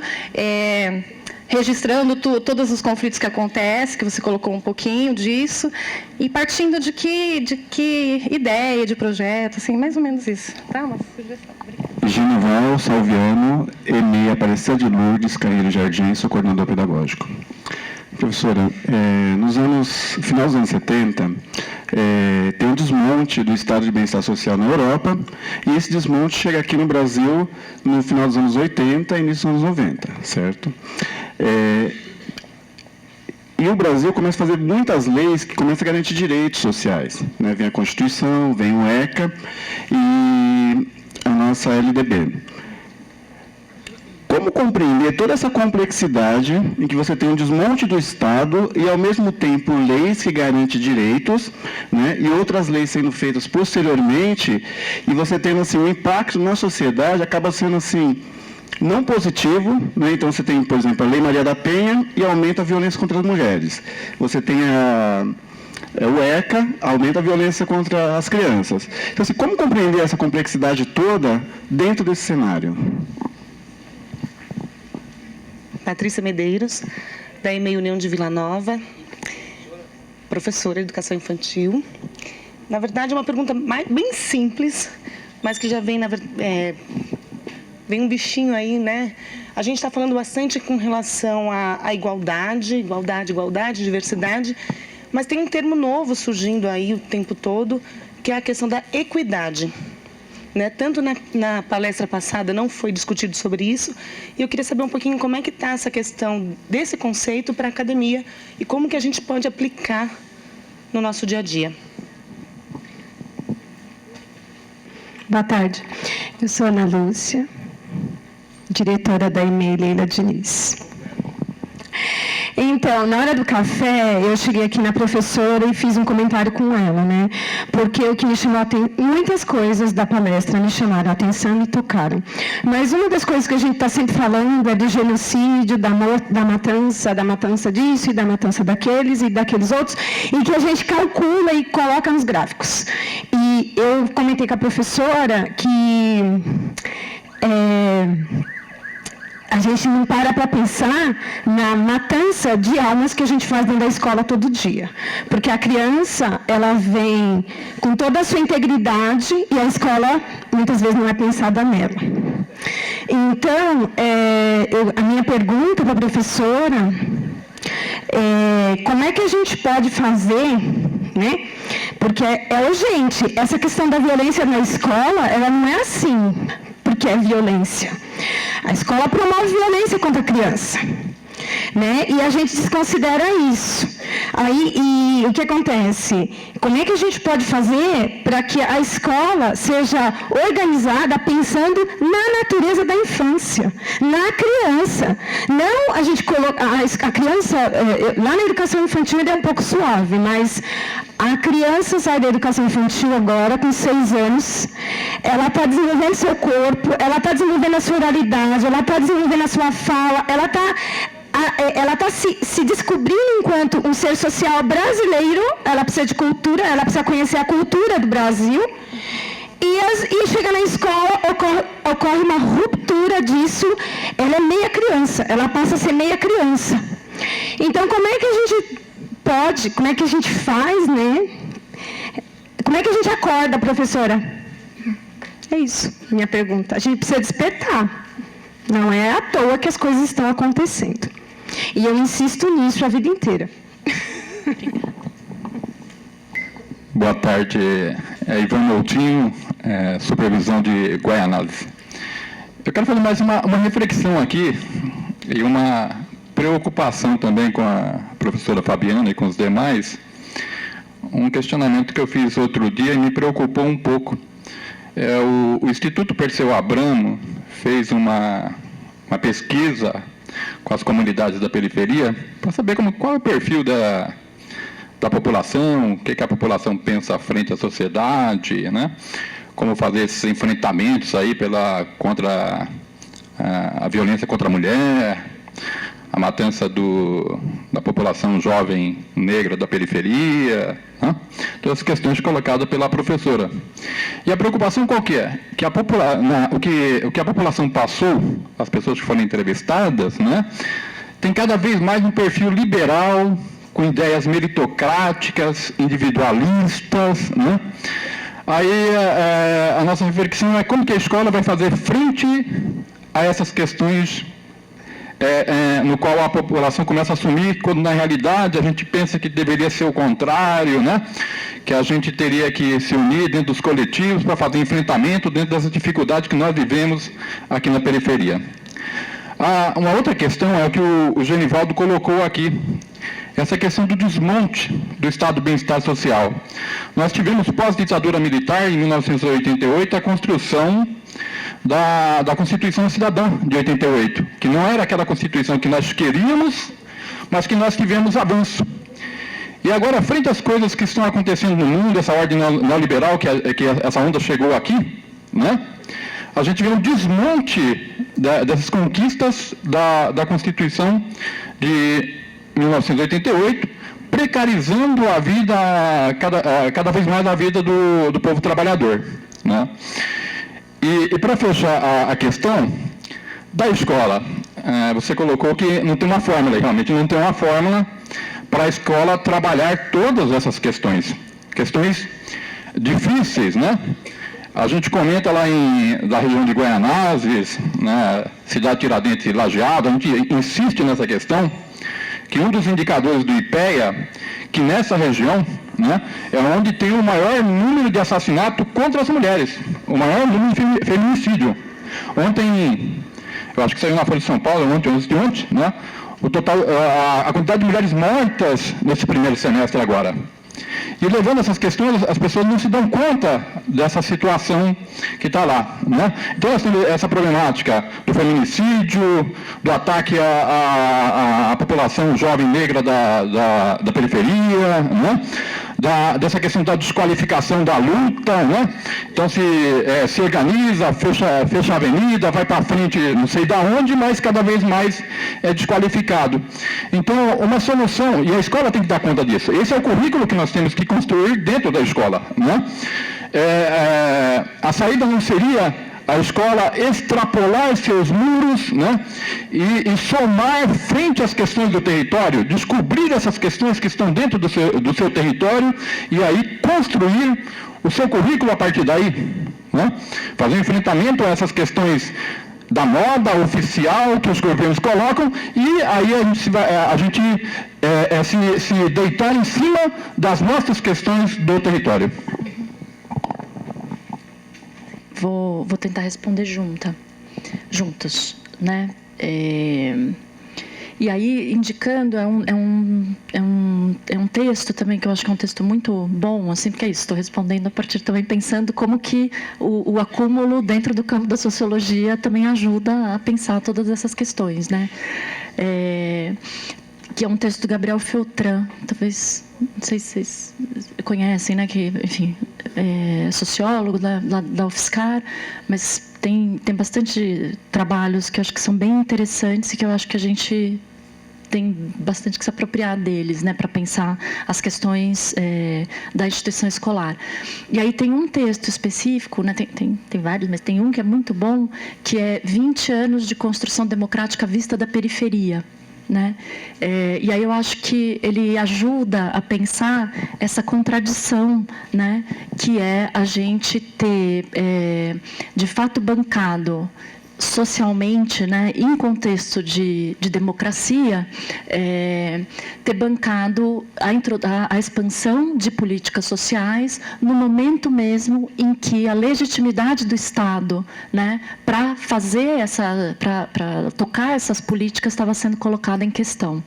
registrando todos os conflitos que acontecem, que você colocou um pouquinho disso, e partindo de que ideia de projeto, assim, mais ou menos isso. Tá? Uma sugestão. Obrigada. Genival Salviano, Emi Aparecida de Lourdes, Caíro Jardim, sou coordenador pedagógico. Professora, final dos anos 70, tem um desmonte do estado de bem-estar social na Europa, e esse desmonte chega aqui no Brasil no final dos anos 80 e início dos anos 90, certo? E o Brasil começa a fazer muitas leis que começam a garantir direitos sociais, né? Vem a Constituição, vem o ECA e a nossa LDB. Como compreender toda essa complexidade em que você tem um desmonte do Estado e, ao mesmo tempo, leis que garantem direitos, né, e outras leis sendo feitas posteriormente, e você tendo, assim, um impacto na sociedade acaba sendo, assim, não positivo, né? Então você tem, por exemplo, a Lei Maria da Penha e aumenta a violência contra as mulheres. Você tem o ECA, aumenta a violência contra as crianças. Então, assim, como compreender essa complexidade toda dentro desse cenário? Patrícia Medeiros, da EMEI União de Vila Nova, professora de educação infantil. Na verdade, é uma pergunta bem simples, mas que já vem, vem um bichinho aí, né? A gente está falando bastante com relação à igualdade, diversidade, mas tem um termo novo surgindo aí o tempo todo, que é a questão da equidade. Né? Tanto na palestra passada não foi discutido sobre isso, e eu queria saber um pouquinho como é que está essa questão desse conceito para a academia e como que a gente pode aplicar no nosso dia a dia. Boa tarde, eu sou Ana Lúcia, diretora da EMEI Leila Diniz. Então, na hora do café, eu cheguei aqui na professora e fiz um comentário com ela, né? Porque o que me chamou muitas coisas da palestra me chamaram a atenção e me tocaram. Mas uma das coisas que a gente está sempre falando é do genocídio, da matança disso e da matança daqueles e daqueles outros, e que a gente calcula e coloca nos gráficos. E eu comentei com a professora que a gente não para pensar na matança de almas que a gente faz dentro da escola todo dia. Porque a criança, ela vem com toda a sua integridade e a escola, muitas vezes, não é pensada nela. Então, a minha pergunta para a professora é como é que a gente pode fazer, né? Porque é urgente. Essa questão da violência na escola, ela não é assim, porque é violência. A escola promove violência contra a criança, né? E a gente desconsidera isso. E o que acontece? Como é que a gente pode fazer para que a escola seja organizada pensando na natureza da infância, na criança? Não a gente coloca a criança lá na educação infantil é um pouco suave, mas a criança sai da educação infantil agora com 6 anos, ela está desenvolvendo seu corpo, ela está desenvolvendo a sua oralidade, ela está desenvolvendo a sua fala, ela está se descobrindo enquanto um ser social brasileiro. Ela precisa de cultura, ela precisa conhecer a cultura do Brasil. E chega na escola, ocorre uma ruptura disso, ela é meia criança, ela passa a ser meia criança. Então, como é que a gente pode, como é que a gente faz, né? Como é que a gente acorda, professora? É isso, minha pergunta. A gente precisa despertar. Não é à toa que as coisas estão acontecendo. E eu insisto nisso a vida inteira. Boa tarde, Ivan Moutinho, supervisão de Guaianazes. Eu quero fazer mais uma reflexão aqui e uma preocupação também com a professora Fabiana e com os demais. Um questionamento que eu fiz outro dia e me preocupou um pouco. O Instituto Perseu Abramo fez uma pesquisa com as comunidades da periferia para saber qual é o perfil da população, o que a população pensa frente à sociedade, né? Como fazer esses enfrentamentos aí contra a violência contra a mulher, a matança da população jovem negra da periferia, né? Todas as questões colocadas pela professora. E a preocupação qual que é? O que a população passou, as pessoas que foram entrevistadas, né, tem cada vez mais um perfil liberal, com ideias meritocráticas, individualistas, né? Aí a nossa reflexão é como que a escola vai fazer frente a essas questões no qual a população começa a assumir, quando na realidade a gente pensa que deveria ser o contrário, né? Que a gente teria que se unir dentro dos coletivos para fazer enfrentamento dentro das dificuldades que nós vivemos aqui na periferia. Uma outra questão é o que o Genivaldo colocou aqui, essa questão do desmonte do Estado do Bem-Estar Social. Nós tivemos, pós-ditadura militar, em 1988, a construção da Constituição Cidadã de 88, que não era aquela Constituição que nós queríamos, mas que nós tivemos avanço. E agora, frente às coisas que estão acontecendo no mundo, essa ordem neoliberal, que essa onda chegou aqui, né? A gente vê um desmonte dessas conquistas da Constituição de 1988, precarizando a vida, cada vez mais a vida do povo trabalhador, né? E para fechar a questão da escola, você colocou que não tem uma fórmula, realmente não tem uma fórmula para a escola trabalhar todas essas questões difíceis, né? A gente comenta lá da região de Guaianazes, né, Cidade Tiradentes e Lajeado, a gente insiste nessa questão, que um dos indicadores do IPEA, que nessa região, né, é onde tem o maior número de assassinato contra as mulheres, o maior número de feminicídio. Ontem, eu acho que saiu na Folha de São Paulo, ontem, né, a quantidade de mulheres mortas nesse primeiro semestre agora. E levando essas questões, as pessoas não se dão conta dessa situação que está lá, né? Então, nós temos essa problemática do feminicídio, do ataque à população jovem negra da periferia, né? Dessa questão da desqualificação da luta, né? Então, se organiza, fecha a avenida, vai para frente, não sei de onde, mas cada vez mais é desqualificado. Então, uma solução, e a escola tem que dar conta disso. Esse é o currículo que nós temos que construir dentro da escola, né? A saída não seria a escola extrapolar seus muros, né, e somar frente às questões do território, descobrir essas questões que estão dentro do seu território e aí construir o seu currículo a partir daí, né? Fazer enfrentamento a essas questões da moda oficial que os governos colocam e aí a gente se deitar em cima das nossas questões do território. Vou tentar responder juntos, né? E aí, indicando, é um texto também que eu acho que é um texto muito bom, assim, porque é isso, estou respondendo a partir também pensando como que o acúmulo dentro do campo da sociologia também ajuda a pensar todas essas questões, né? Que é um texto do Gabriel Feltran, talvez, não sei se vocês conhecem, né, que, enfim, é sociólogo da UFSCar, mas tem bastante trabalhos que eu acho que são bem interessantes e que eu acho que a gente tem bastante que se apropriar deles, né, para pensar as questões da instituição escolar. E aí tem um texto específico, né, tem vários, mas tem um que é muito bom, que é 20 anos de construção democrática à vista da periferia. Né? E aí eu acho que ele ajuda a pensar essa contradição, né? Que é a gente ter, de fato, bancado socialmente, né, em contexto de democracia, ter bancado a expansão de políticas sociais no momento mesmo em que a legitimidade do Estado, né, para para tocar essas políticas estava sendo colocada em questão,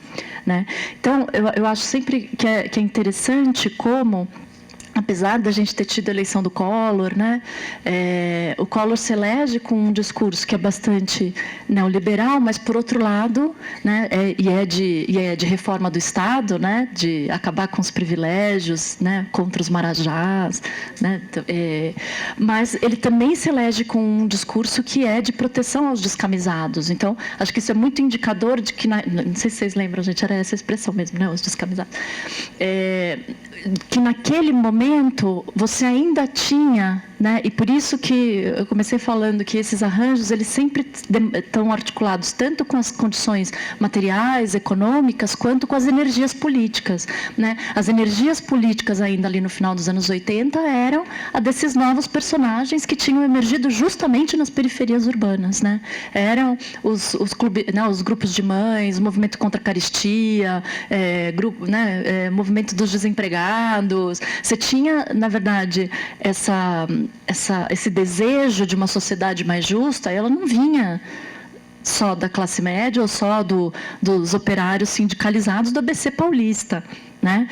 né? Então, eu acho sempre que é interessante como, apesar da gente ter tido a eleição do Collor, né, o Collor se elege com um discurso que é bastante neoliberal, mas, por outro lado, né, é de reforma do Estado, né, de acabar com os privilégios, né, contra os marajás, né, mas ele também se elege com um discurso que é de proteção aos descamisados. Então, acho que isso é muito indicador de que, não sei se vocês lembram, gente, era essa expressão mesmo, né, os descamisados, que naquele momento você ainda tinha, né, e por isso que eu comecei falando que esses arranjos eles sempre estão articulados tanto com as condições materiais, econômicas, quanto com as energias políticas, né? As energias políticas ainda ali no final dos anos 80 eram a desses novos personagens que tinham emergido justamente nas periferias urbanas, né? Eram os clubes, né, os grupos de mães, o movimento contra a carestia, movimento dos desempregados. Você tinha, na verdade, esse desejo de uma sociedade mais justa, ela não vinha só da classe média ou só dos operários sindicalizados do ABC paulista, né?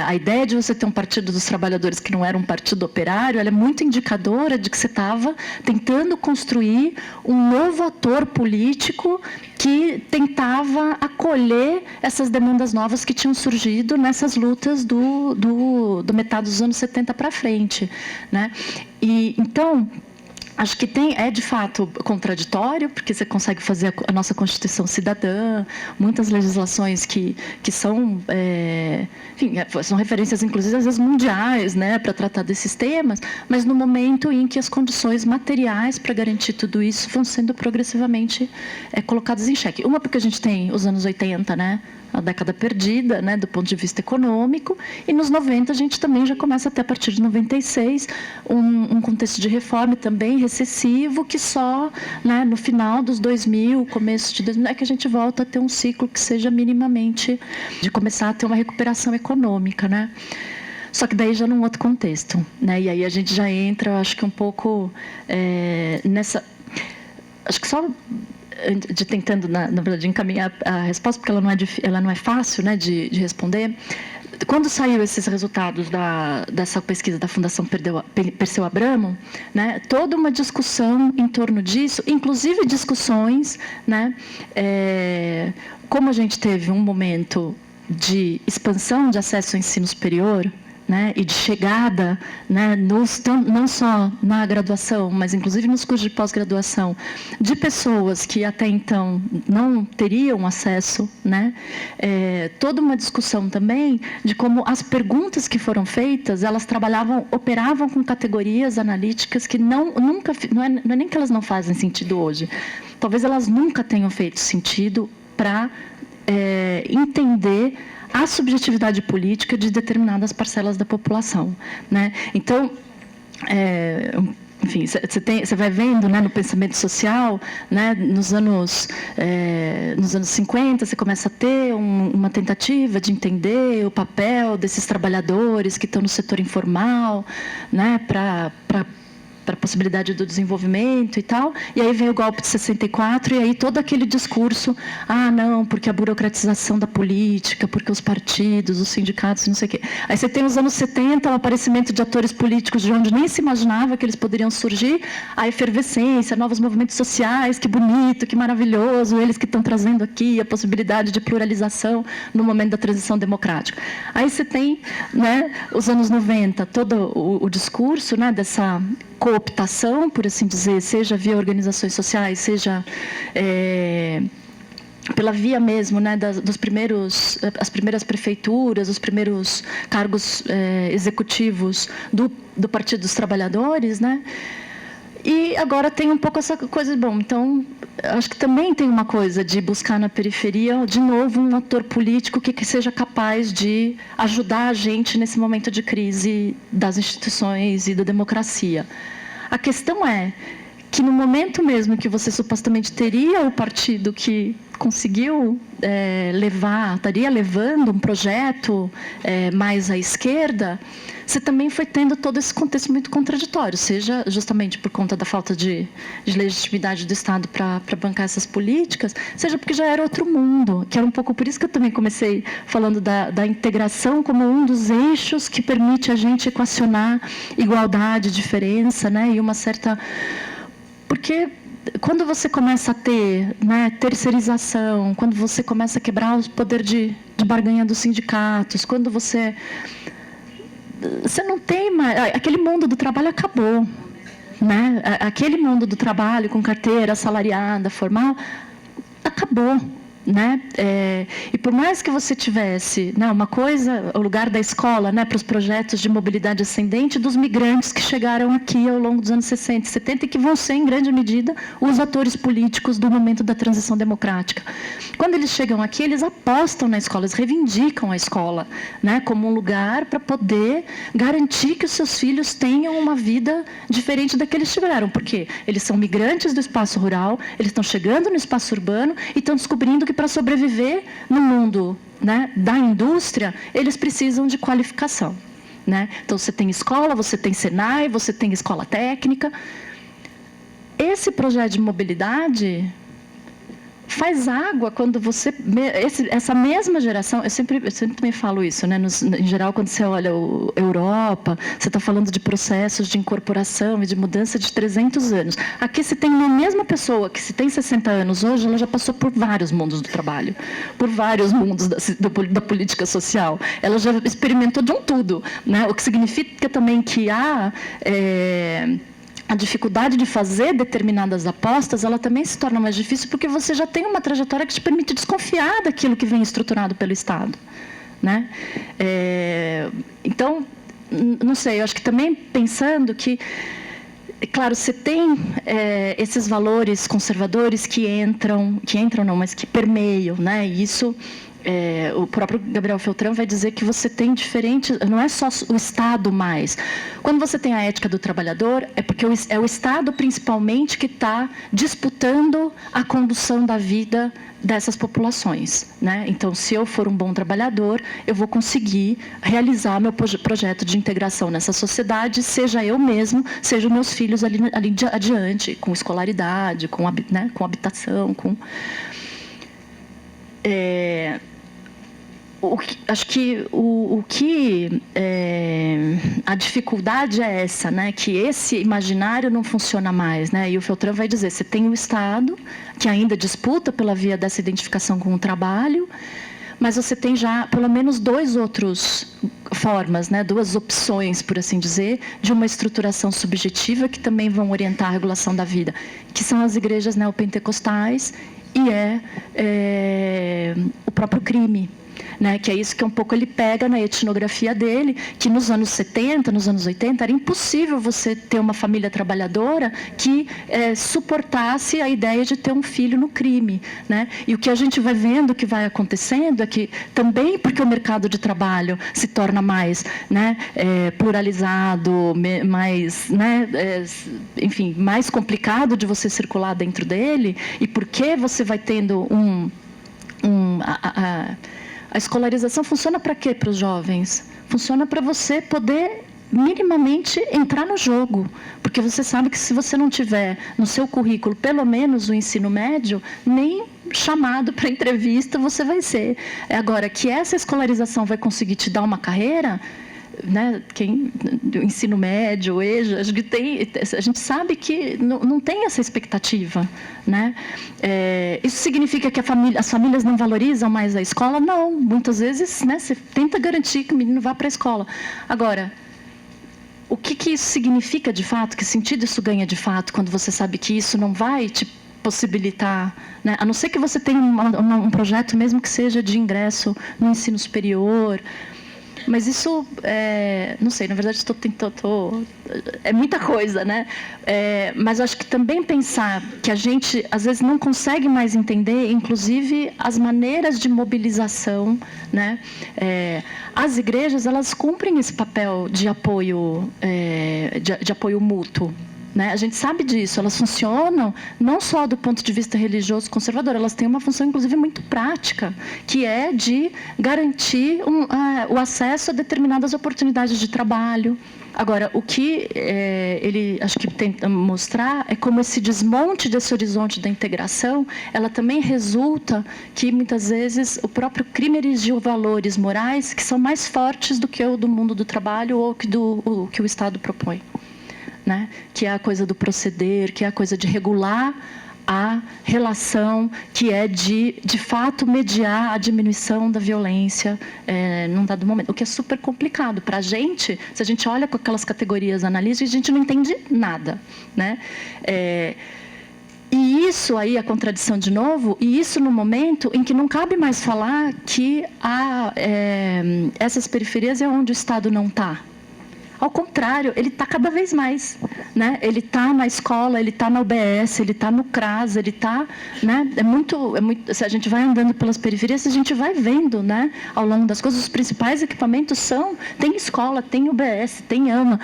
A ideia de você ter um partido dos trabalhadores que não era um partido operário, ela é muito indicadora de que você estava tentando construir um novo ator político que tentava acolher essas demandas novas que tinham surgido nessas lutas do metade dos anos 70 para frente, né? E então, acho que é de fato contraditório, porque você consegue fazer a nossa Constituição cidadã, muitas legislações que são, enfim, são referências, inclusive, às vezes mundiais, né, para tratar desses temas, mas no momento em que as condições materiais para garantir tudo isso vão sendo progressivamente colocadas em xeque. Uma, porque a gente tem os anos 80, né, a década perdida, né, do ponto de vista econômico, e nos 90 a gente também já começa a ter, a partir de 96, um contexto de reforma também recessivo, que só, né, no final dos 2000, começo de 2000, é que a gente volta a ter um ciclo que seja minimamente de começar a ter uma recuperação econômica, né? Só que daí já num outro contexto, né? E aí a gente já entra, eu acho que um pouco nessa... Acho que só tentando, na verdade, encaminhar a resposta, porque ela não é fácil, né, de responder. quando saiu esses resultados dessa pesquisa da Fundação Perseu Abramo, né, toda uma discussão em torno disso, inclusive discussões, né, como a gente teve um momento de expansão de acesso ao ensino superior, né, e de chegada, né, não só na graduação, mas inclusive nos cursos de pós-graduação, de pessoas que até então não teriam acesso, né, toda uma discussão também de como as perguntas que foram feitas, elas operavam com categorias analíticas que não é nem que elas não fazem sentido hoje, talvez elas nunca tenham feito sentido para entender a subjetividade política de determinadas parcelas da população, né? Então, enfim, você vai vendo, né, no pensamento social, né, nos anos 50, você começa a ter uma tentativa de entender o papel desses trabalhadores que estão no setor informal, né, para a possibilidade do desenvolvimento e tal, e aí vem o golpe de 64, e aí todo aquele discurso, não, porque a burocratização da política, porque os partidos, os sindicatos, não sei o quê. Aí você tem os anos 70, o aparecimento de atores políticos de onde nem se imaginava que eles poderiam surgir, a efervescência, novos movimentos sociais, que bonito, que maravilhoso, eles que estão trazendo aqui a possibilidade de pluralização no momento da transição democrática. Aí você tem, né, os anos 90, todo o discurso, né, dessa cooptação, por assim dizer, seja via organizações sociais, seja pela via mesmo, né, as primeiras prefeituras, os primeiros cargos executivos do Partido dos Trabalhadores, né? E agora tem um pouco essa coisa, bom, então, acho que também tem uma coisa de buscar na periferia, de novo, um ator político que seja capaz de ajudar a gente nesse momento de crise das instituições e da democracia. A questão é que no momento mesmo que você supostamente teria o partido que conseguiu estaria levando um projeto mais à esquerda, você também foi tendo todo esse contexto muito contraditório, seja justamente por conta da falta de legitimidade do Estado para bancar essas políticas, seja porque já era outro mundo, que era um pouco por isso que eu também comecei falando da integração como um dos eixos que permite a gente equacionar igualdade, diferença, né, e uma certa... Porque quando você começa a ter, né, terceirização, quando você começa a quebrar o poder de barganha dos sindicatos, quando você não tem mais... Aquele mundo do trabalho acabou, né? Aquele mundo do trabalho com carteira assalariada, formal, acabou, né? E por mais que você tivesse, né, uma coisa, o lugar da escola, né, para os projetos de mobilidade ascendente dos migrantes que chegaram aqui ao longo dos anos 60 e 70 e que vão ser, em grande medida, os atores políticos do momento da transição democrática. Quando eles chegam aqui, eles apostam na escola, eles reivindicam a escola, né, como um lugar para poder garantir que os seus filhos tenham uma vida diferente da que eles tiveram, porque eles são migrantes do espaço rural, eles estão chegando no espaço urbano e estão descobrindo que para sobreviver no mundo, né, da indústria, eles precisam de qualificação, né? Então, você tem escola, você tem Senai, você tem escola técnica. Esse projeto de mobilidade faz água quando você... Essa mesma geração... Eu sempre também falo isso, né? Em geral, quando você olha a Europa, você está falando de processos de incorporação e de mudança de 300 anos. Aqui você tem uma mesma pessoa que, se tem 60 anos hoje, ela já passou por vários mundos do trabalho, por vários mundos da política social. Ela já experimentou de um tudo, né? O que significa também que há... a dificuldade de fazer determinadas apostas, ela também se torna mais difícil porque você já tem uma trajetória que te permite desconfiar daquilo que vem estruturado pelo Estado, né? Então, não sei, eu acho que também pensando que, claro, você tem esses valores conservadores que entram não, mas que permeiam, né? E isso... o próprio Gabriel Feltrão vai dizer que você tem diferentes... Não é só o Estado mais. Quando você tem a ética do trabalhador, é porque é o Estado, principalmente, que está disputando a condução da vida dessas populações, né? Então, se eu for um bom trabalhador, eu vou conseguir realizar meu projeto de integração nessa sociedade, seja eu mesmo, seja os meus filhos ali adiante, com escolaridade, com habitação, com... acho que a dificuldade é essa, né? Que esse imaginário não funciona mais, né? E o Feltran vai dizer, você tem o Estado, que ainda disputa pela via dessa identificação com o trabalho, mas você tem já pelo menos duas outras formas, né? Duas opções, por assim dizer, de uma estruturação subjetiva que também vão orientar a regulação da vida, que são as igrejas neopentecostais e o próprio crime. Né, que é isso que um pouco ele pega na etnografia dele, que nos anos 70, nos anos 80, era impossível você ter uma família trabalhadora que suportasse a ideia de ter um filho no crime. Né? E o que a gente vai vendo, o que vai acontecendo, é que também porque o mercado de trabalho se torna mais, né, pluralizado, mais, né, enfim, mais complicado de você circular dentro dele, e porque você vai tendo a escolarização funciona para quê para os jovens? Funciona para você poder minimamente entrar no jogo, porque você sabe que se você não tiver no seu currículo pelo menos o ensino médio, nem chamado para entrevista você vai ser. Agora, que essa escolarização vai conseguir te dar uma carreira, né, o ensino médio, EJA, a gente sabe que não tem essa expectativa. Né? Isso significa que as famílias não valorizam mais a escola? Não, muitas vezes, né, você tenta garantir que o menino vá para a escola. Agora, o que isso significa de fato? Que sentido isso ganha de fato quando você sabe que isso não vai te possibilitar, né? A não ser que você tenha um projeto mesmo que seja de ingresso no ensino superior. Mas isso, não sei, na verdade é muita coisa, né? Mas acho que também pensar que a gente, às vezes, não consegue mais entender, inclusive, as maneiras de mobilização, né? As igrejas, elas cumprem esse papel de apoio, de apoio mútuo. Né? A gente sabe disso, elas funcionam não só do ponto de vista religioso conservador, elas têm uma função, inclusive, muito prática, que é de garantir o acesso a determinadas oportunidades de trabalho. Agora, o que ele, acho que tenta mostrar é como esse desmonte desse horizonte da integração, ela também resulta que, muitas vezes, o próprio crime erigiu valores morais que são mais fortes do que o do mundo do trabalho ou que o Estado propõe. Né? Que é a coisa do proceder, que é a coisa de regular a relação, que é de fato, mediar a diminuição da violência num dado momento. O que é super complicado para a gente, se a gente olha com aquelas categorias analíticas, a gente não entende nada. Né? E isso aí, a contradição de novo, e isso no momento em que não cabe mais falar que essas periferias é onde o Estado não está. Ao contrário, ele está cada vez mais. Né? Ele está na escola, ele está na UBS, ele está no CRAS, ele está... Né? Se a gente vai andando pelas periferias, a gente vai vendo, né, ao longo das coisas, os principais equipamentos tem escola, tem UBS, tem AMA.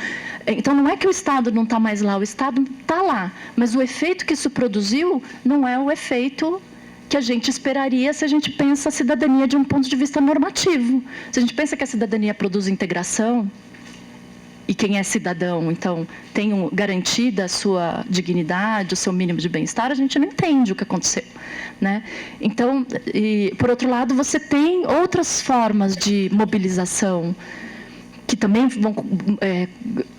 Então, não é que o Estado não está mais lá, o Estado está lá. Mas o efeito que isso produziu não é o efeito que a gente esperaria se a gente pensa a cidadania de um ponto de vista normativo. Se a gente pensa que a cidadania produz integração, e quem é cidadão, então, tem garantida a sua dignidade, o seu mínimo de bem-estar, a gente não entende o que aconteceu. Né? Então, por outro lado, você tem outras formas de mobilização que também vão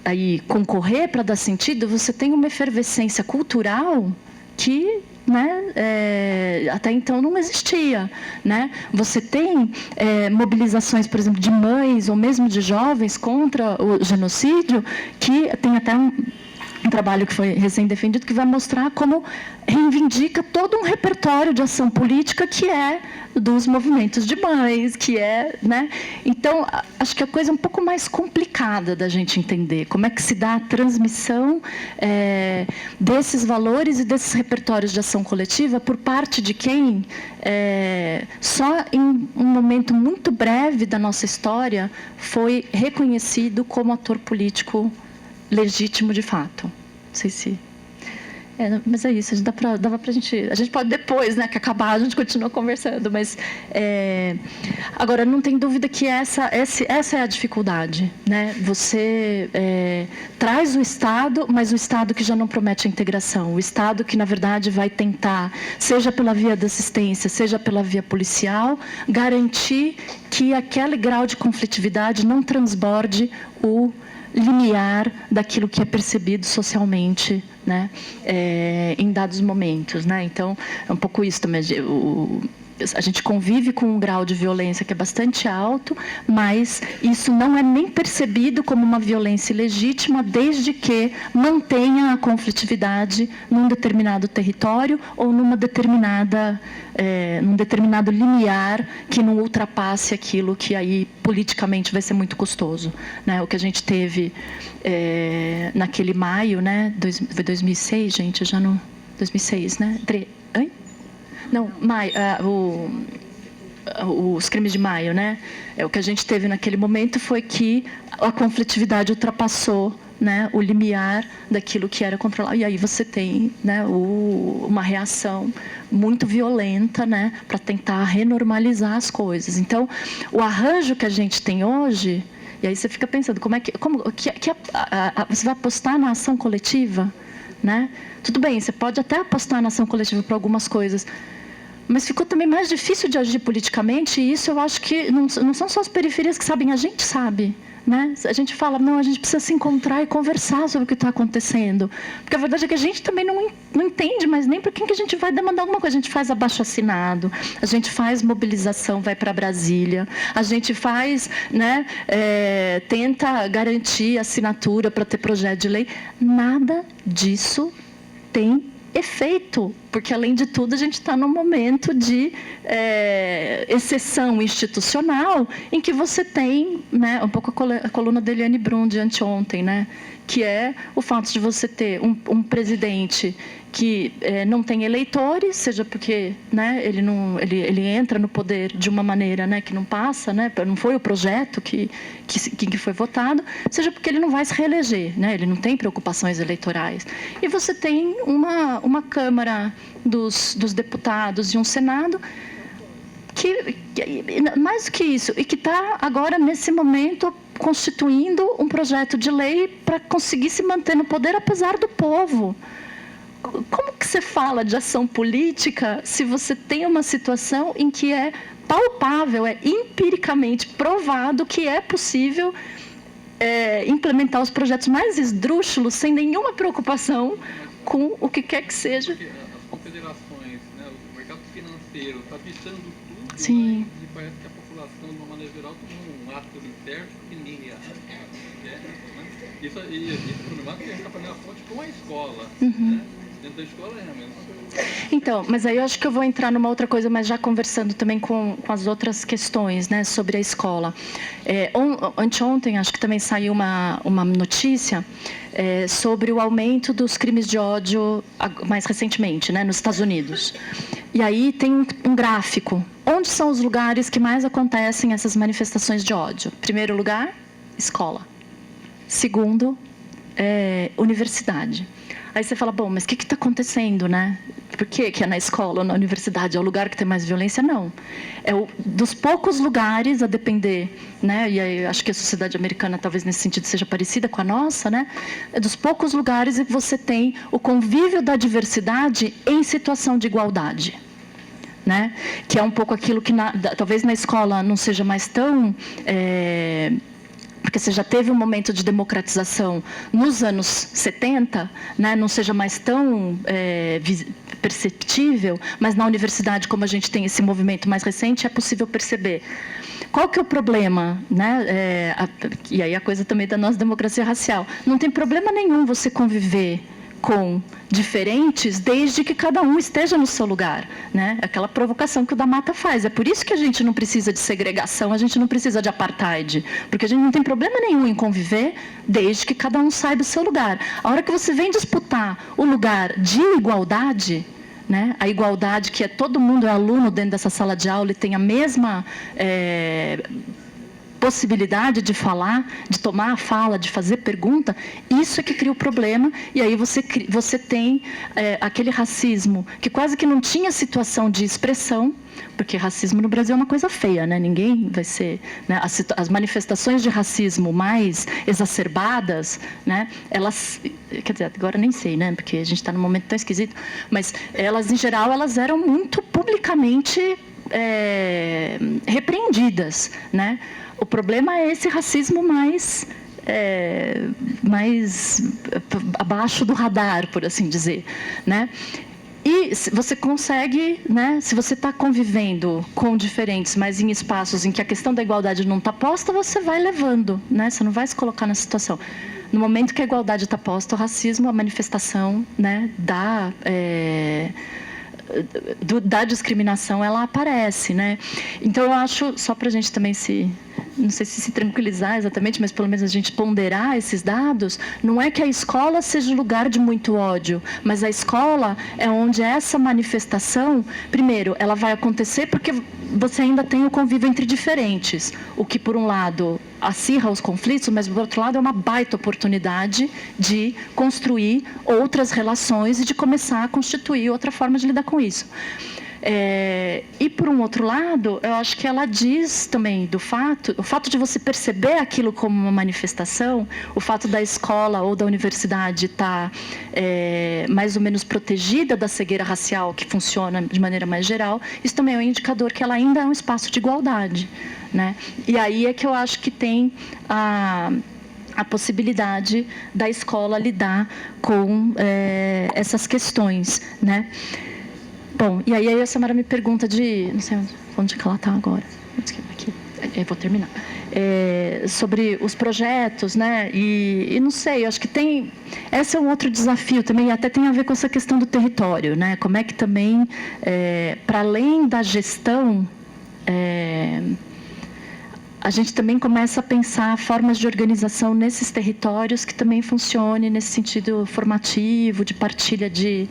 aí concorrer para dar sentido. Você tem uma efervescência cultural que... Né? Até então não existia. Né? Você tem mobilizações, por exemplo, de mães ou mesmo de jovens contra o genocídio, que tem até um trabalho que foi recém-defendido, que vai mostrar como reivindica todo um repertório de ação política que é dos movimentos de mães, que é... Né? Então, acho que a coisa é um pouco mais complicada da gente entender como é que se dá a transmissão desses valores e desses repertórios de ação coletiva por parte de quem, só em um momento muito breve da nossa história, foi reconhecido como ator político legítimo de fato. Não sei se... Mas é isso, dava pra gente... A gente pode depois, né, que acabar, a gente continua conversando, mas... Agora, não tem dúvida que essa é a dificuldade, né? Você traz o Estado, mas o Estado que já não promete a integração. O Estado que, na verdade, vai tentar, seja pela via da assistência, seja pela via policial, garantir que aquele grau de conflitividade não transborde o limiar daquilo que é percebido socialmente, né, em dados momentos, né? Então, é um pouco isso também. A gente convive com um grau de violência que é bastante alto, mas isso não é nem percebido como uma violência legítima, desde que mantenha a conflitividade num determinado território ou num determinado limiar que não ultrapasse aquilo que aí politicamente vai ser muito custoso, né? O que a gente teve naquele maio, né? Foi 2006, gente, já não... 2006, né? Não, maio, os crimes de maio, né? O que a gente teve naquele momento foi que a conflitividade ultrapassou, né, o limiar daquilo que era controlado. E aí você tem, né, uma reação muito violenta, né, para tentar renormalizar as coisas. Então, o arranjo que a gente tem hoje, e aí você fica pensando, você vai apostar na ação coletiva? Né? Tudo bem, você pode até apostar na ação coletiva para algumas coisas, mas ficou também mais difícil de agir politicamente, e isso eu acho que não são só as periferias que sabem, a gente sabe. Né? A gente fala, não, a gente precisa se encontrar e conversar sobre o que está acontecendo. Porque a verdade é que a gente também não entende mais nem para quem que a gente vai demandar alguma coisa. A gente faz abaixo-assinado, a gente faz mobilização, vai para Brasília, a gente faz, né, tenta garantir assinatura para ter projeto de lei. Nada disso tem efeito, porque, além de tudo, a gente está num momento de exceção institucional, em que você tem, né, um pouco a coluna da Eliane Brum de anteontem, né, que é o fato de você ter um presidente que não tem eleitores, seja porque, né, ele entra no poder de uma maneira, né, que não passa, né, não foi o projeto que foi votado, seja porque ele não vai se reeleger, né, ele não tem preocupações eleitorais. E você tem uma Câmara dos Deputados e um Senado que, mais do que isso, e que está agora, nesse momento, constituindo um projeto de lei para conseguir se manter no poder, apesar do povo. Como que você fala de ação política se você tem uma situação em que é palpável, é empiricamente provado que é possível implementar os projetos mais esdrúxulos sem nenhuma preocupação com o que quer que seja? As confederações, né, o mercado financeiro está ditando tudo. Sim. Né, e parece que a população, de uma maneira geral, tem um ato interno que ninguém quer. Isso problemático que a gente está fazendo a ponte com a escola. Né? Dentro da escola é a mesma coisa. Então, mas aí eu acho que eu vou entrar numa outra coisa, mas já conversando também com as outras questões, né, sobre a escola. Anteontem, acho que também saiu uma notícia sobre o aumento dos crimes de ódio mais recentemente, né, nos Estados Unidos. E aí tem um gráfico. Onde são os lugares que mais acontecem essas manifestações de ódio? Primeiro lugar, escola. Segundo, universidade. Aí você fala, bom, mas o que está acontecendo, né? Por que é na escola ou na universidade? É o lugar que tem mais violência? Não. É dos poucos lugares, a depender, né? E aí acho que a sociedade americana, talvez nesse sentido, seja parecida com a nossa, né? É dos poucos lugares em que você tem o convívio da diversidade em situação de igualdade. Né? Que é um pouco aquilo que, talvez na escola não seja mais tão... porque você já teve um momento de democratização nos anos 70, né, não seja mais tão perceptível, mas na universidade, como a gente tem esse movimento mais recente, é possível perceber. Qual que é o problema? Né? E aí a coisa também da nossa democracia racial. Não tem problema nenhum você conviver com diferentes, desde que cada um esteja no seu lugar, né? Aquela provocação que o da Mata faz. É por isso que a gente não precisa de segregação, a gente não precisa de apartheid, porque a gente não tem problema nenhum em conviver, desde que cada um saiba o seu lugar. A hora que você vem disputar o lugar de igualdade, né? A igualdade que todo mundo é aluno dentro dessa sala de aula e tem a mesma possibilidade de falar, de tomar a fala, de fazer pergunta, isso é que cria o problema, e aí você tem aquele racismo que quase que não tinha situação de expressão, porque racismo no Brasil é uma coisa feia, né? Ninguém vai ser... Né? As manifestações de racismo mais exacerbadas, né? Elas... Quer dizer, agora nem sei, né? Porque a gente está num momento tão esquisito, mas elas, em geral, elas eram muito publicamente repreendidas, né? O problema é esse racismo mais abaixo do radar, por assim dizer, né? E você consegue, né, se você está convivendo com diferentes, mas em espaços em que a questão da igualdade não está posta, você vai levando, né? Você não vai se colocar na situação. No momento que a igualdade está posta, o racismo, a manifestação, né, da discriminação, ela aparece, né? Então, eu acho, só para a gente também não sei se tranquilizar exatamente, mas pelo menos a gente ponderar esses dados, não é que a escola seja um lugar de muito ódio, mas a escola é onde essa manifestação, primeiro, ela vai acontecer porque você ainda tem o convívio entre diferentes, o que, por um lado, acirra os conflitos, mas, por outro lado, é uma baita oportunidade de construir outras relações e de começar a constituir outra forma de lidar com isso. E, por um outro lado, eu acho que ela diz também o fato de você perceber aquilo como uma manifestação, o fato da escola ou da universidade estar mais ou menos protegida da cegueira racial, que funciona de maneira mais geral, isso também é um indicador que ela ainda é um espaço de igualdade, né? E aí é que eu acho que tem a possibilidade da escola lidar com essas questões, né? Bom, e aí a Samara me pergunta não sei onde que ela está agora. Aqui, eu vou terminar. Sobre os projetos, né? E não sei, eu acho que esse é um outro desafio também, até tem a ver com essa questão do território, né? Como é que também, para além da gestão, a gente também começa a pensar formas de organização nesses territórios que também funcione nesse sentido formativo, de partilha de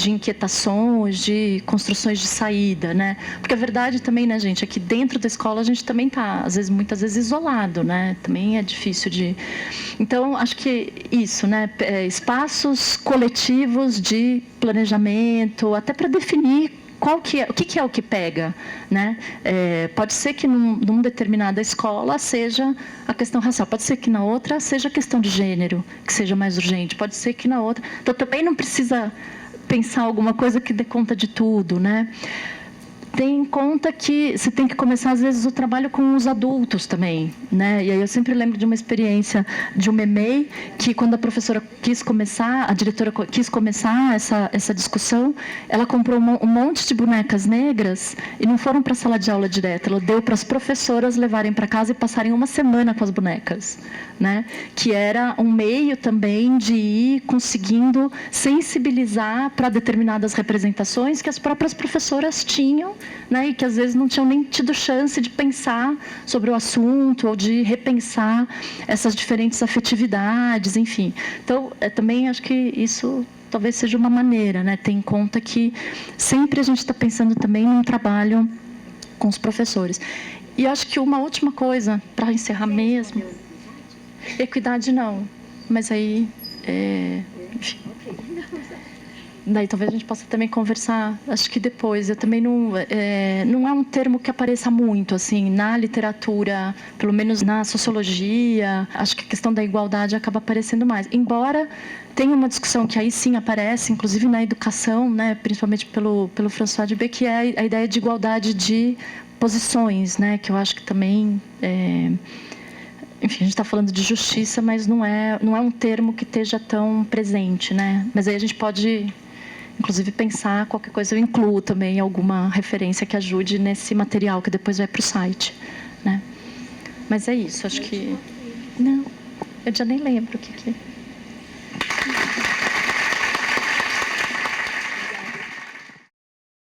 inquietações, de construções de saída, né? Porque a verdade também, né, gente, é que dentro da escola a gente também está, muitas vezes isolado, né? Também é difícil de... Então, acho que isso, né? Espaços coletivos de planejamento, até para definir o que é o que pega, né? Pode ser que numa determinada escola seja a questão racial, pode ser que na outra seja a questão de gênero, que seja mais urgente, pode ser que na outra... Então, também não precisa pensar alguma coisa que dê conta de tudo, né? Tem em conta que você tem que começar, às vezes, o trabalho com os adultos também, né? E aí eu sempre lembro de uma experiência de uma EMEI, que quando a professora a diretora quis começar essa discussão, ela comprou um monte de bonecas negras e não foram para a sala de aula direto, ela deu para as professoras levarem para casa e passarem uma semana com as bonecas, né? Que era um meio também de ir conseguindo sensibilizar para determinadas representações que as próprias professoras tinham, né, e que às vezes não tinham nem tido chance de pensar sobre o assunto ou de repensar essas diferentes afetividades, enfim. Então, também acho que isso talvez seja uma maneira, né, ter em conta que sempre a gente está pensando também num trabalho com os professores. E acho que uma última coisa, para encerrar mesmo, equidade não, mas aí, enfim. Daí talvez a gente possa também conversar, acho que depois. Eu também não é um termo que apareça muito, assim, na literatura, pelo menos na sociologia. Acho que a questão da igualdade acaba aparecendo mais. Embora tenha uma discussão que aí sim aparece, inclusive na educação, né, principalmente pelo François de Beck, que é a ideia de igualdade de posições, né, que eu acho que também... Enfim, a gente está falando de justiça, mas não é um termo que esteja tão presente, né? Mas aí a gente pode, inclusive, pensar qualquer coisa. Eu incluo também alguma referência que ajude nesse material que depois vai para o site, né? Mas é isso, acho que... Não, eu já nem lembro o que é.